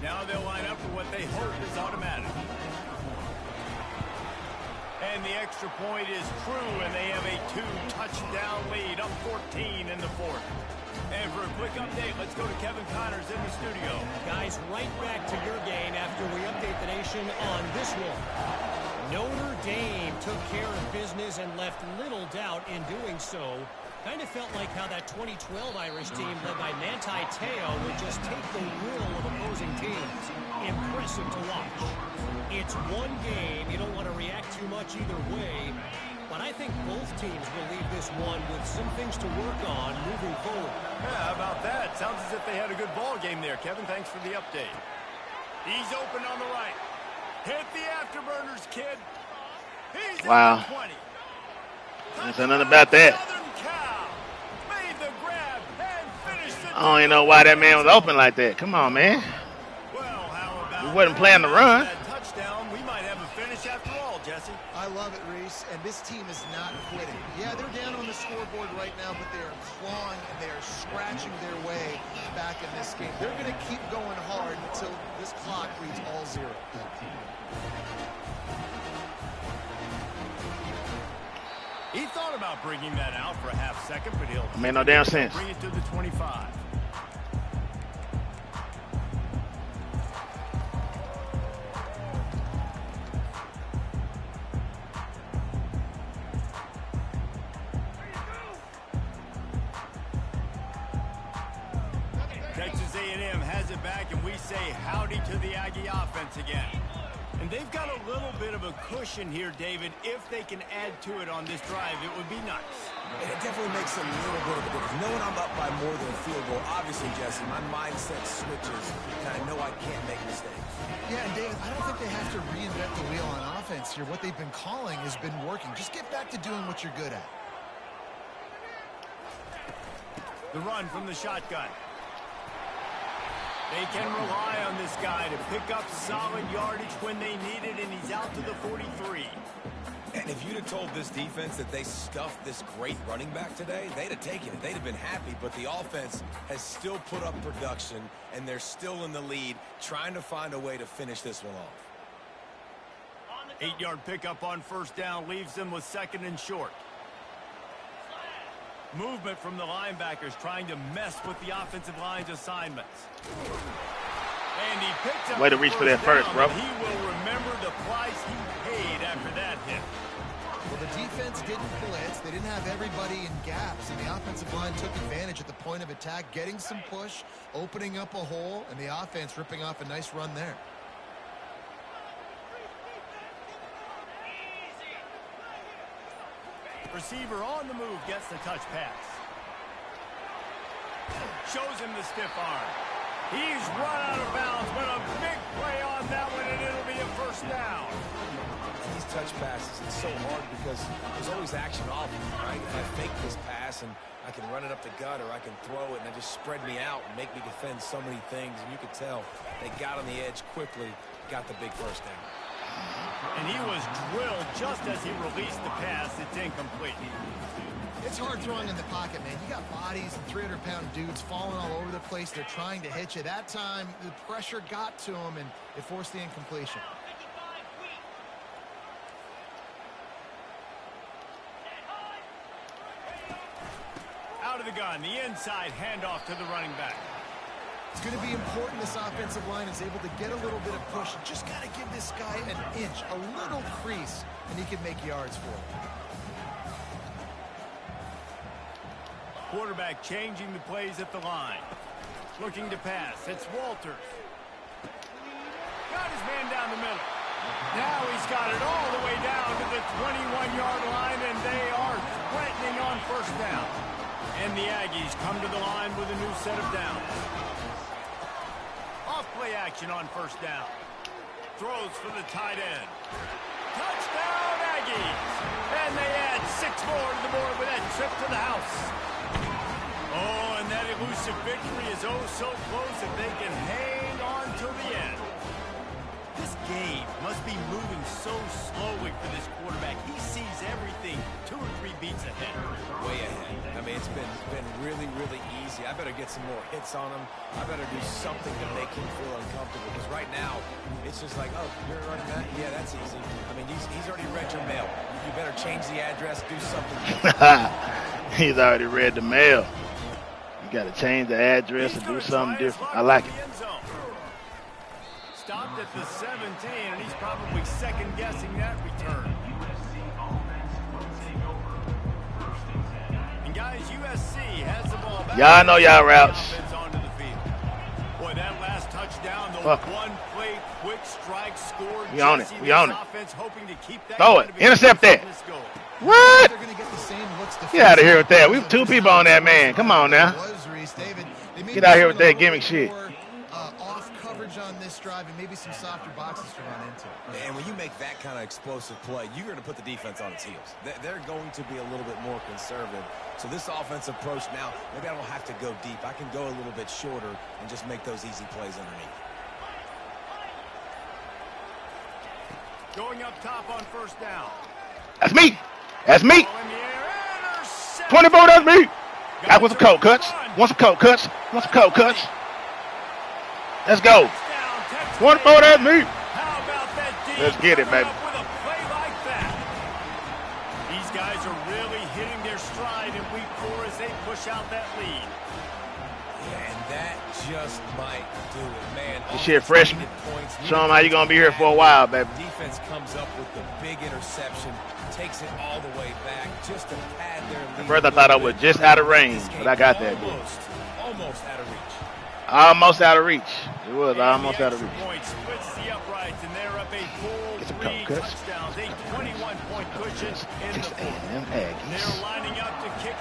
Speaker 2: Now they'll line up for what they hope is automatic. And the extra point is true, and they have a 2-touchdown lead, up 14 in the 4th. And for a quick update, let's go to Kevin Connors in the studio.
Speaker 6: Guys, right back to your game after we update the nation on this one. Notre Dame took care of business and left little doubt in doing so. Kind of felt like how that 2012 Irish team led by Manti Te'o would just take the will of opposing teams. Impressive to watch. It's one game. You don't want to react too much either way. But I think both teams will leave this one with some things to work on moving forward.
Speaker 2: Yeah, how about that? Sounds as if they had a good ball game there. Kevin, thanks for the update. He's open on the right. Hit the afterburners, kid. He's
Speaker 1: wow.
Speaker 2: 20.
Speaker 1: There's nothing about that. I don't even know why that man was open like that. Come on, man.
Speaker 2: Well, how about
Speaker 1: we wasn't playing the run.
Speaker 2: That touchdown, we might have a finish after all, Jesse.
Speaker 3: I love it, Reese, and this team is not quitting. Yeah, they're down on the scoreboard right now, but they are clawing and they are scratching their way back in this game. They're going to keep going hard until this clock reads all 0.
Speaker 2: He thought about bringing that out for a half second, but he'll
Speaker 1: made no damn sense.
Speaker 2: Bring it to the 25. Texas A&M has it back, and we say howdy to the Aggie offense again. And they've got a little bit of a cushion here, David. If they can add to it on this drive, it would be nice.
Speaker 4: And it definitely makes a little bit of a difference. Knowing I'm up by more than a field goal, obviously, Jesse, my mindset switches, and I know I can't make mistakes.
Speaker 3: Yeah, and David, I don't think they have to reinvent the wheel on offense here. What they've been calling has been working. Just get back to doing what you're good at.
Speaker 2: The run from the shotgun. They can rely on this guy to pick up solid yardage when they need it, and he's out to the 43.
Speaker 4: And if you'd have told this defense that they stuffed this great running back today, they'd have taken it. They'd have been happy, but the offense has still put up production, and they're still in the lead, trying to find a way to finish this one off.
Speaker 2: 8-yard pickup on first down leaves them with 2nd and short. Movement from the linebackers trying to mess with the offensive line's assignments. And he picks up
Speaker 1: way to reach for that first, bro.
Speaker 2: He will remember the price he paid after that hit.
Speaker 3: Well, the defense didn't blitz. They didn't have everybody in gaps, and the offensive line took advantage at the point of attack, getting some push, opening up a hole, and the offense ripping off a nice run there.
Speaker 2: Receiver on the move gets the touch pass. Shows him the stiff arm. He's run out of bounds, but a big play on that one, and it'll be a first down.
Speaker 4: These touch passes, it's so hard because there's always action off of them, right? If I fake this pass and I can run it up the gut or I can throw it and it just spread me out and make me defend so many things. And you could tell they got on the edge quickly, got the big first down.
Speaker 2: And he was drilled just as he released the pass. It's incomplete.
Speaker 3: It's hard throwing in the pocket, man. You got bodies and 300-pound dudes falling all over the place. They're trying to hit you. That time, the pressure got to him, and it forced the incompletion.
Speaker 2: Out of the gun, the inside handoff to the running back.
Speaker 3: It's going to be important this offensive line is able to get a little bit of push. Just got to give this guy an inch, a little crease, and he can make yards for it.
Speaker 2: Quarterback changing the plays at the line. Looking to pass. It's Walters. Got his man down the middle. Now he's got it all the way down to the 21-yard line, and they are threatening on first down. And the Aggies come to the line with a new set of downs. Off-play action on first down. Throws for the tight end. Touchdown, Aggies! And they add 6 more to the board with that trip to the house. Oh, and that elusive victory is oh so close if they can hang on till the end. This game must be moving so slowly for this quarterback. He sees everything 2 or 3 beats ahead.
Speaker 4: Way ahead. I mean, it's been really, really easy. I better get some more hits on him. I better do something to make him feel uncomfortable. Because right now, it's just like, oh, you're running that? Yeah, that's easy. I mean, he's already read your mail. You better change the address, do something.
Speaker 1: He's already read the mail. You got to change the address and do something different. I like it.
Speaker 2: Stopped at the 17, and he's probably second-guessing that return. And guys, USC has the ball back.
Speaker 1: Y'all know y'all routes.
Speaker 2: Boy, that last touchdown, the one-play quick strike scored.
Speaker 1: We on it. We on it.
Speaker 2: Hoping to keep that
Speaker 1: throw it. Intercept that. What? Get out of here with that. We have 2 people on that man. Come on now. Get out here with that gimmick shit.
Speaker 3: Off coverage on this drive and maybe some softer boxes to run into.
Speaker 4: And when you make that kind of explosive play, you're going to put the defense on its heels. They're going to be a little bit more conservative. So this offensive approach now, maybe I don't have to go deep. I can go a little bit shorter and just make those easy plays underneath.
Speaker 2: Going up top on first down.
Speaker 1: That's me. That's me. 24, that's me. I want some cold cuts. Want some cold cuts. Want some cold cuts. Let's go. 24, that's me. Let's get it, baby.
Speaker 2: With a play like that. These guys are really hitting their stride in week 4 as they push out that lead.
Speaker 4: And that just might do it, man.
Speaker 1: This year, freshman. Show them how you're going to be here for a while, baby.
Speaker 4: Defense comes up with the big interception, takes it all the way back just to pad their lead.
Speaker 1: At first, I thought I was just out of range, but I got that.
Speaker 4: Almost out of reach.
Speaker 1: Almost out of reach. It was almost out of reach.
Speaker 2: Point splits the uprights, and they're up a full
Speaker 1: Get some
Speaker 2: 3
Speaker 1: cuts.
Speaker 2: touchdowns, a 21-point cushion in the
Speaker 1: Texas
Speaker 2: fourth.
Speaker 1: A&M Aggies.
Speaker 2: They're lining up to kick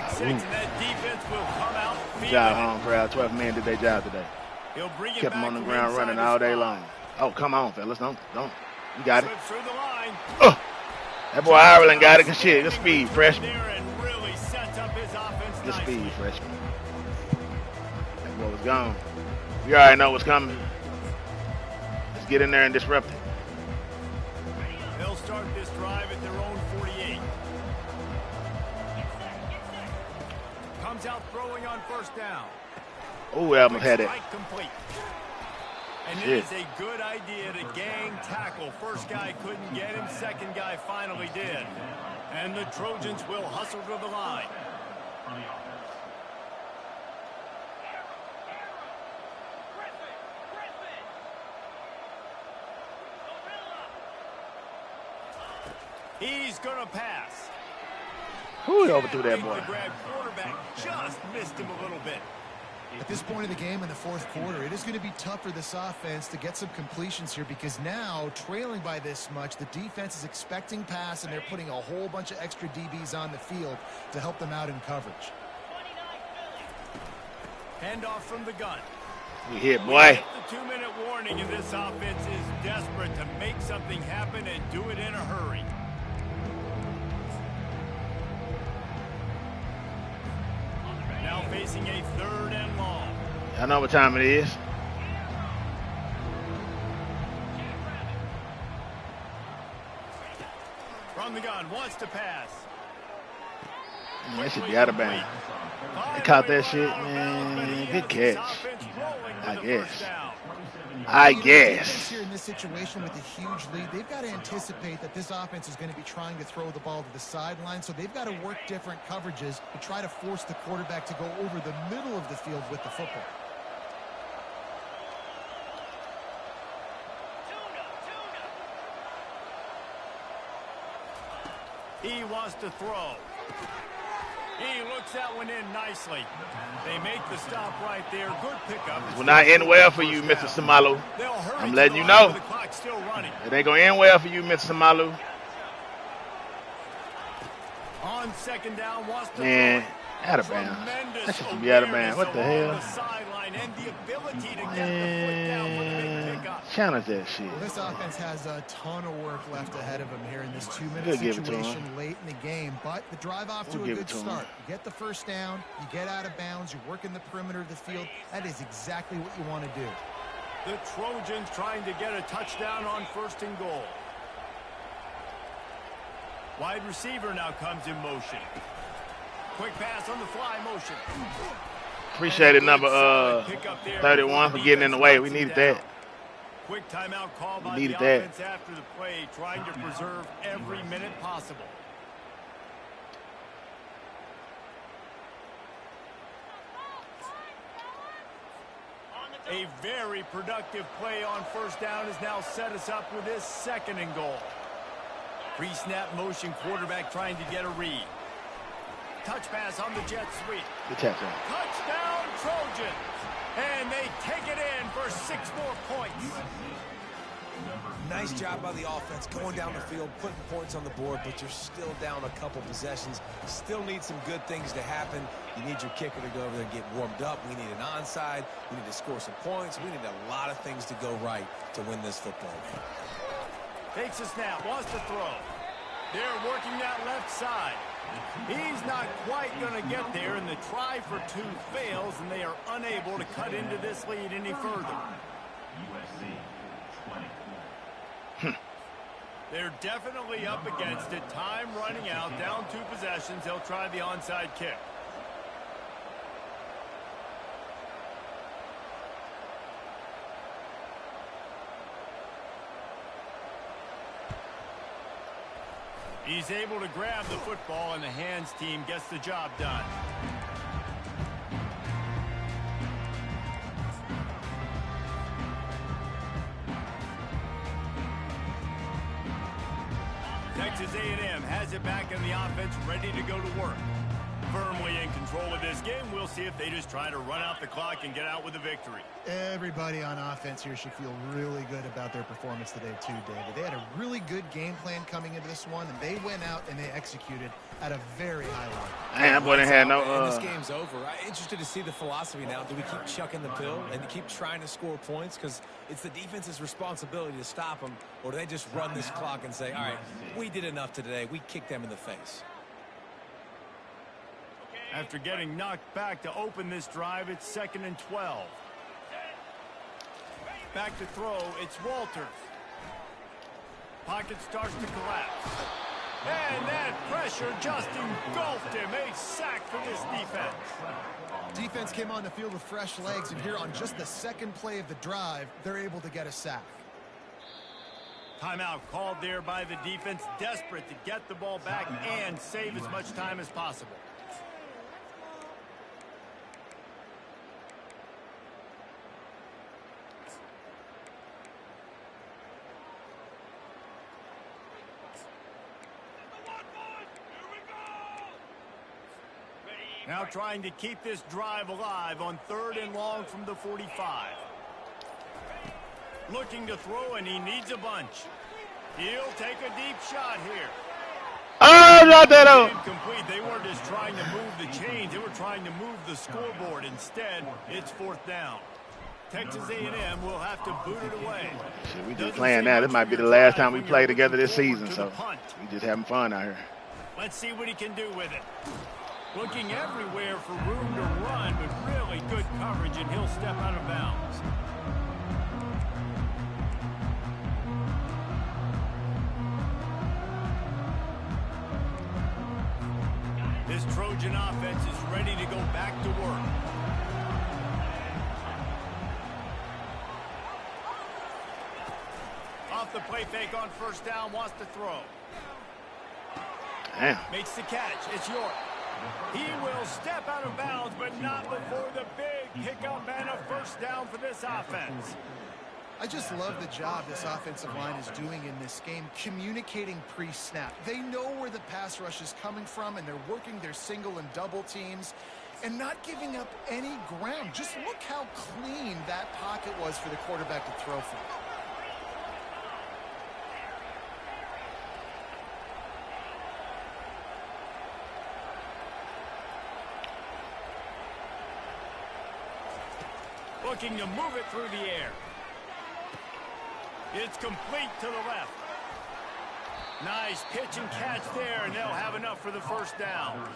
Speaker 2: pick six, and that defense will come out
Speaker 1: Good job,
Speaker 2: feeling
Speaker 1: home crowd. 12 men did their job today.
Speaker 2: it. He'll bring it
Speaker 1: Kept them
Speaker 2: back
Speaker 1: on the
Speaker 2: from
Speaker 1: ground
Speaker 2: inside
Speaker 1: running
Speaker 2: the
Speaker 1: all day
Speaker 2: spot.
Speaker 1: long. Oh, come on, fellas. Don't. You got it.
Speaker 2: Slips through the line.
Speaker 1: Oh, that boy Ireland got it. Good shit. Good speed, freshman.
Speaker 2: There and really sets up his offense
Speaker 1: Good
Speaker 2: nicely.
Speaker 1: speed, freshman. That boy was gone. You already know what's coming. Let's get in there and disrupt it.
Speaker 2: They'll start this drive at their own 48. Comes out throwing on first down.
Speaker 1: Oh, I almost had
Speaker 2: Quick
Speaker 1: it.
Speaker 2: strike complete. And
Speaker 1: Shit.
Speaker 2: it is a good idea to gang tackle. First guy couldn't get him. Second guy finally did. And the Trojans will hustle to the line. He's going to pass.
Speaker 1: Who he overthrew that boy?
Speaker 2: The grab quarterback just missed him a little bit.
Speaker 3: At this point of the game in the fourth quarter, it is going to be tough for this offense to get some completions here because now, trailing by this much, the defense is expecting pass, and they're putting a whole bunch of extra DBs on the field to help them out in coverage.
Speaker 2: Handoff from the gun.
Speaker 1: We hit, boy.
Speaker 2: The 2-minute warning, and this offense is desperate to make something happen and do it in a hurry. Now facing a 3rd and long.
Speaker 1: I know what time it is.
Speaker 2: From the gun, wants to pass.
Speaker 1: Man, that should be out of bounds. They caught that shit, man. Good catch. I guess.
Speaker 3: Here in this situation with a huge lead, they've got to anticipate that this offense is going to be trying to throw the ball to the sideline, so they've got to work different coverages to try to force the quarterback to go over the middle of the field with the football.
Speaker 2: He wants to throw. He looks that one in nicely. They make the stop right there. Good pickup.
Speaker 1: It will not end well for you, Mr. Samalu. I'm letting you know.
Speaker 2: The clock's still running.
Speaker 1: It ain't going to end well for you, Mr. Samalu.
Speaker 2: On 2nd down, wants to
Speaker 1: Man,
Speaker 2: throw.
Speaker 1: out of bounds. That should be out of bounds. What the hell?
Speaker 2: The sideline and the ability to get the foot down for the big pickup.
Speaker 1: Challenge that shit.
Speaker 3: Well, this offense has a ton of work left ahead of them here in this 2-minute
Speaker 1: We'll give it to
Speaker 3: situation late in the game, but the drive off to a good start. You get the first down, you get out of bounds, you're working the perimeter of the field. That is exactly what you want to do.
Speaker 2: The Trojans trying to get a touchdown on 1st and goal. Wide receiver now comes in motion. Quick pass on the fly motion.
Speaker 1: Appreciate it, number 31 for getting in the way. We needed that.
Speaker 2: Quick timeout call by
Speaker 1: We
Speaker 2: the
Speaker 1: needed that.
Speaker 2: offense after the play, trying to preserve every minute possible. A very productive play on 1st down has now set us up with this 2nd and goal. Pre-snap motion, quarterback trying to get a read. Touch pass on the jet sweep.
Speaker 1: Good touchdown.
Speaker 2: Touchdown Trojans. And they take it in for 6 more points.
Speaker 4: Nice job by the offense going down the field, putting points on the board, but you're still down a couple possessions. You still need some good things to happen. You need your kicker to go over there and get warmed up. We need an onside. We need to score some points. We need a lot of things to go right to win this football game.
Speaker 2: Takes a snap, wants to throw. They're working that left side. He's not quite going to get there, and the try for 2 fails, and they are unable to cut into this lead any further.
Speaker 5: USC 20.
Speaker 2: They're definitely up against it. Time running out, down 2 possessions. They'll try the onside kick. He's able to grab the football, and the hands team gets the job done. Texas A&M has it back in the offense, ready to go to work. Firmly in control. control of this game. We'll see if they just try to run out the clock and get out with a victory.
Speaker 3: Everybody on offense here should feel really good about their performance today too, David. They had a really good game plan coming into this one, and they went out and they executed at a very high level.
Speaker 1: Man, that boy didn't have no...
Speaker 4: And this game's over. I'm interested to see the philosophy now. Do we keep chucking the pill and keep trying to score points? Because it's the defense's responsibility to stop them. Or do they just run this clock and say, all right, we did enough today. We kicked them in the face.
Speaker 2: After getting knocked back to open this drive, it's 2nd and 12. Back to throw, it's Walters. Pocket starts to collapse. And that pressure just engulfed him. A sack for this defense.
Speaker 3: Defense came on the field with fresh legs, and here on just the second play of the drive, they're able to get a sack.
Speaker 2: Timeout called there by the defense, desperate to get the ball back and save as much time as possible. Now trying to keep this drive alive on 3rd and long from the 45. Looking to throw, and he needs a bunch. He'll take a deep shot here.
Speaker 1: Oh, not that out.
Speaker 2: Incomplete. They weren't just trying to move the chains. They were trying to move the scoreboard. Instead, it's 4th down. Texas A&M will have to boot it away.
Speaker 1: Shit, we just playing now. This might be the last time we play together this season, so we just having fun out here.
Speaker 2: Let's see what he can do with it. Looking everywhere for room to run, but really good coverage, and he'll step out of bounds. This Trojan offense is ready to go back to work. Off the play fake on 1st down, wants to throw.
Speaker 1: Damn.
Speaker 2: Makes the catch. It's York. He will step out of bounds, but not before the big pickup and a 1st down for this offense.
Speaker 3: I just love the job this offensive line is doing in this game, communicating pre-snap. They know where the pass rush is coming from, and they're working their single and double teams and not giving up any ground. Just look how clean that pocket was for the quarterback to throw from.
Speaker 2: Looking to move it through the air. It's complete to the left. Nice pitch and catch there, and they'll have enough for the 1st down.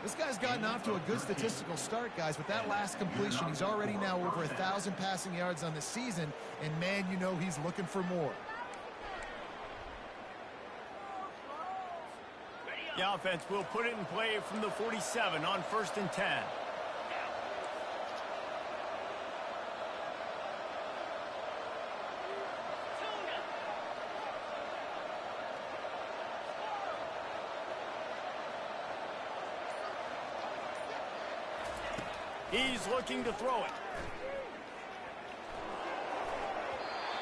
Speaker 3: This guy's gotten off to a good statistical start, guys. With that last completion, he's already now over 1,000 passing yards on the season, and man, you know he's looking for more.
Speaker 2: The offense will put it in play from the 47 on 1st and 10. He's looking to throw it.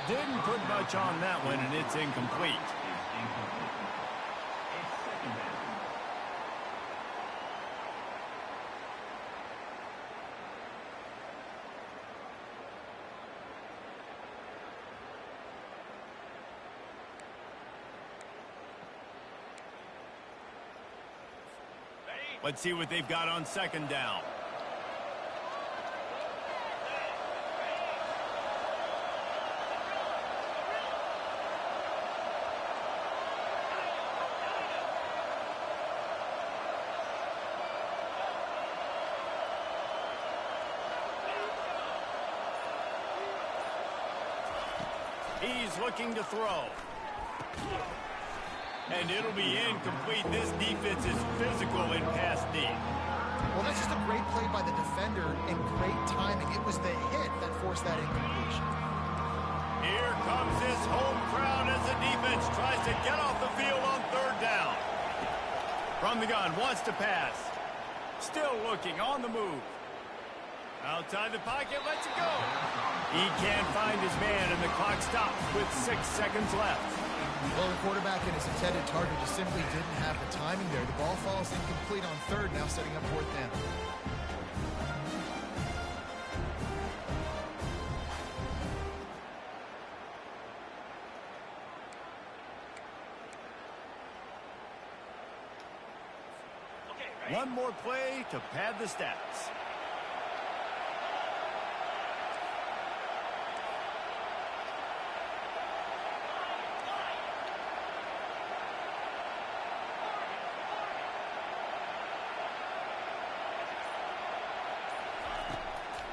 Speaker 2: Didn't put much on that one, and it's incomplete. Let's see what they've got on 2nd down. He's looking to throw. And it'll be incomplete. This defense is physical in pass D.
Speaker 3: Well, that's just a great play by the defender and great timing. It was the hit that forced that incompletion.
Speaker 2: Here comes this home crowd as the defense tries to get off the field on 3rd down. From the gun, wants to pass. Still looking, on the move. Outside the pocket, lets it go. He can't find his man, and the clock stops with 6 seconds left.
Speaker 3: Well, the quarterback and his intended target just simply didn't have the timing there. The ball falls incomplete on 3rd, now setting up 4th down.
Speaker 2: One more play to pad the stats.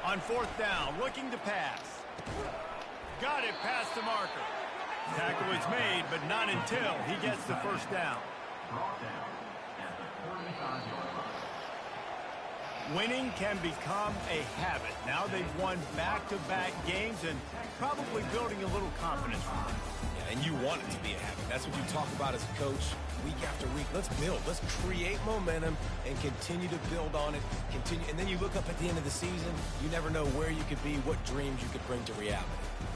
Speaker 2: On fourth down, looking to pass. Got it past the marker. Tackle is made, but not until he gets the first down.
Speaker 5: Brought down at the 45-yard line.
Speaker 2: Winning can become a habit. Now they've won back-to-back games and probably building a little confidence.
Speaker 4: Yeah, and you want it to be a habit. That's what you talk about as a coach week after week. Let's build. Let's create momentum and continue to build on it. Continue, and then you look up at the end of the season, you never know where you could be, what dreams you could bring to reality.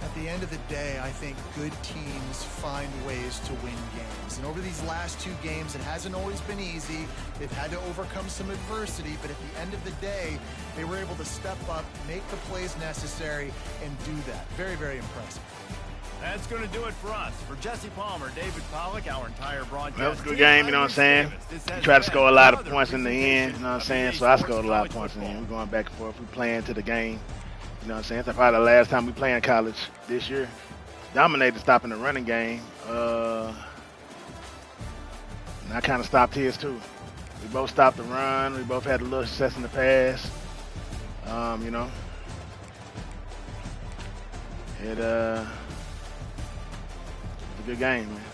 Speaker 3: At the end of the day, I think good teams find ways to win games. And over these last two games, it hasn't always been easy. They've had to overcome some adversity, but at the end of the day, they were able to step up, make the plays necessary, and do that. Very, very impressive.
Speaker 2: That's going to do it for us. For Jesse Palmer, David Pollack, our entire broadcast.
Speaker 1: That was a good game, you know what I'm saying? We tried to score a lot of points in the end, you know what I'm saying? So I scored a lot of points in the end. We're going back and forth. We're playing to the game, you know what I'm saying? That's probably the last time we play in college this year. Dominated stopping the running game. And I kind of stopped his too. We both stopped the run. We both had a little success in the pass. You know. It was a good game, man.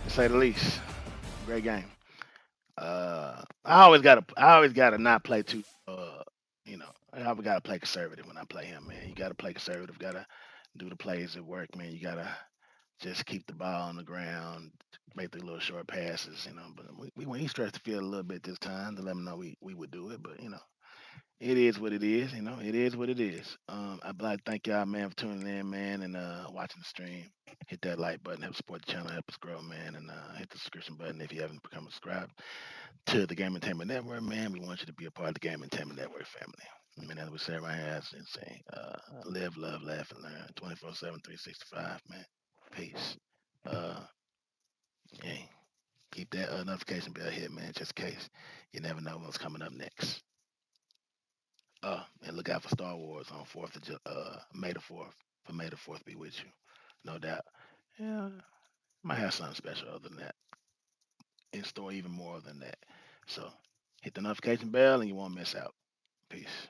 Speaker 1: To say the least. Great game. I always gotta not play too you know, I always gotta play conservative when I play him, man. You gotta play conservative, gotta do the plays at work, man. You gotta just keep the ball on the ground, make the little short passes, you know. But he stretched the field a little bit this time to let him know we would do it. But you know, it is what it is. You know, it is what it is. I'd like to thank y'all, man, for tuning in, man, and watching the stream. Hit that like button, help support the channel, help us grow, man, and hit the subscription button if you haven't become a subscribed to the Game Entertainment Network, man. We want you to be a part of the Game Entertainment Network family. I mean, as we say around here, as saying, live, love, laugh, and learn 24/7, 365, man. Peace. Uh, yeah. Keep that notification bell hit, man, just in case. You never know what's coming up next. And look out for Star Wars on May the 4th. For May the 4th be with you. No doubt. Yeah, might have something special other than that. In store even more than that. So hit the notification bell and you won't miss out. Peace.